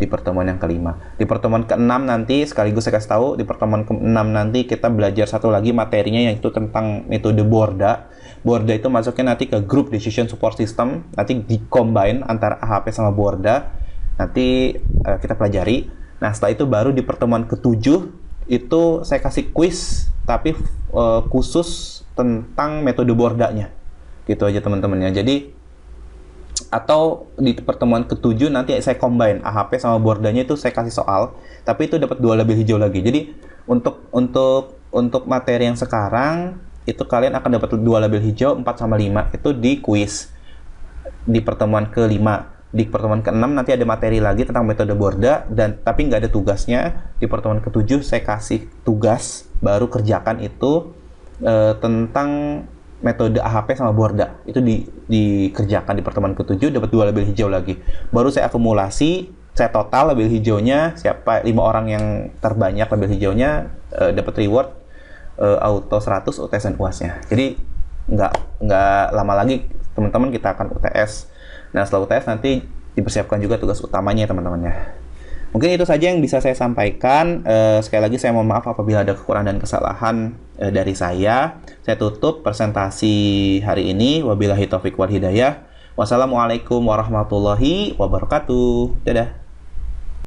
Speaker 1: di pertemuan yang kelima. Di pertemuan ke-6 nanti sekaligus saya kasih tahu, di pertemuan ke-6 nanti kita belajar satu lagi materinya, yaitu tentang metode Borda. Borda itu masuknya nanti ke Group Decision Support System, nanti di-combine antara AHP sama Borda. Nanti kita pelajari. Nah, setelah itu baru di pertemuan ke-7 itu saya kasih quiz tapi khusus tentang metode Bordanya. Gitu aja teman-teman ya. Jadi atau di pertemuan ke-7 nanti saya combine AHP sama Bordanya, itu saya kasih soal, tapi itu dapat 2 label hijau lagi. Jadi untuk materi yang sekarang itu kalian akan dapat 2 label hijau, 4 sama 5 itu di kuis di pertemuan ke-5. Di pertemuan ke-6 nanti ada materi lagi tentang metode Borda, tapi nggak ada tugasnya. Di pertemuan ke-7 saya kasih tugas, baru kerjakan itu. tentang metode AHP sama Borda. Itu dikerjakan di pertemuan ke-7, dapat 2 label hijau lagi. Baru saya akumulasi, saya total label hijaunya, siapa 5 orang yang terbanyak label hijaunya dapat reward auto 100 UTS dan UAS-nya. Jadi nggak lama lagi teman-teman kita akan UTS. Nah, setelah UTS nanti dipersiapkan juga tugas utamanya teman-temannya. Mungkin itu saja yang bisa saya sampaikan. Sekali lagi saya mohon maaf apabila ada kekurangan dan kesalahan dari saya. Saya tutup presentasi hari ini. Wabillahi taufiq wal hidayah. Wassalamualaikum warahmatullahi wabarakatuh. Dadah.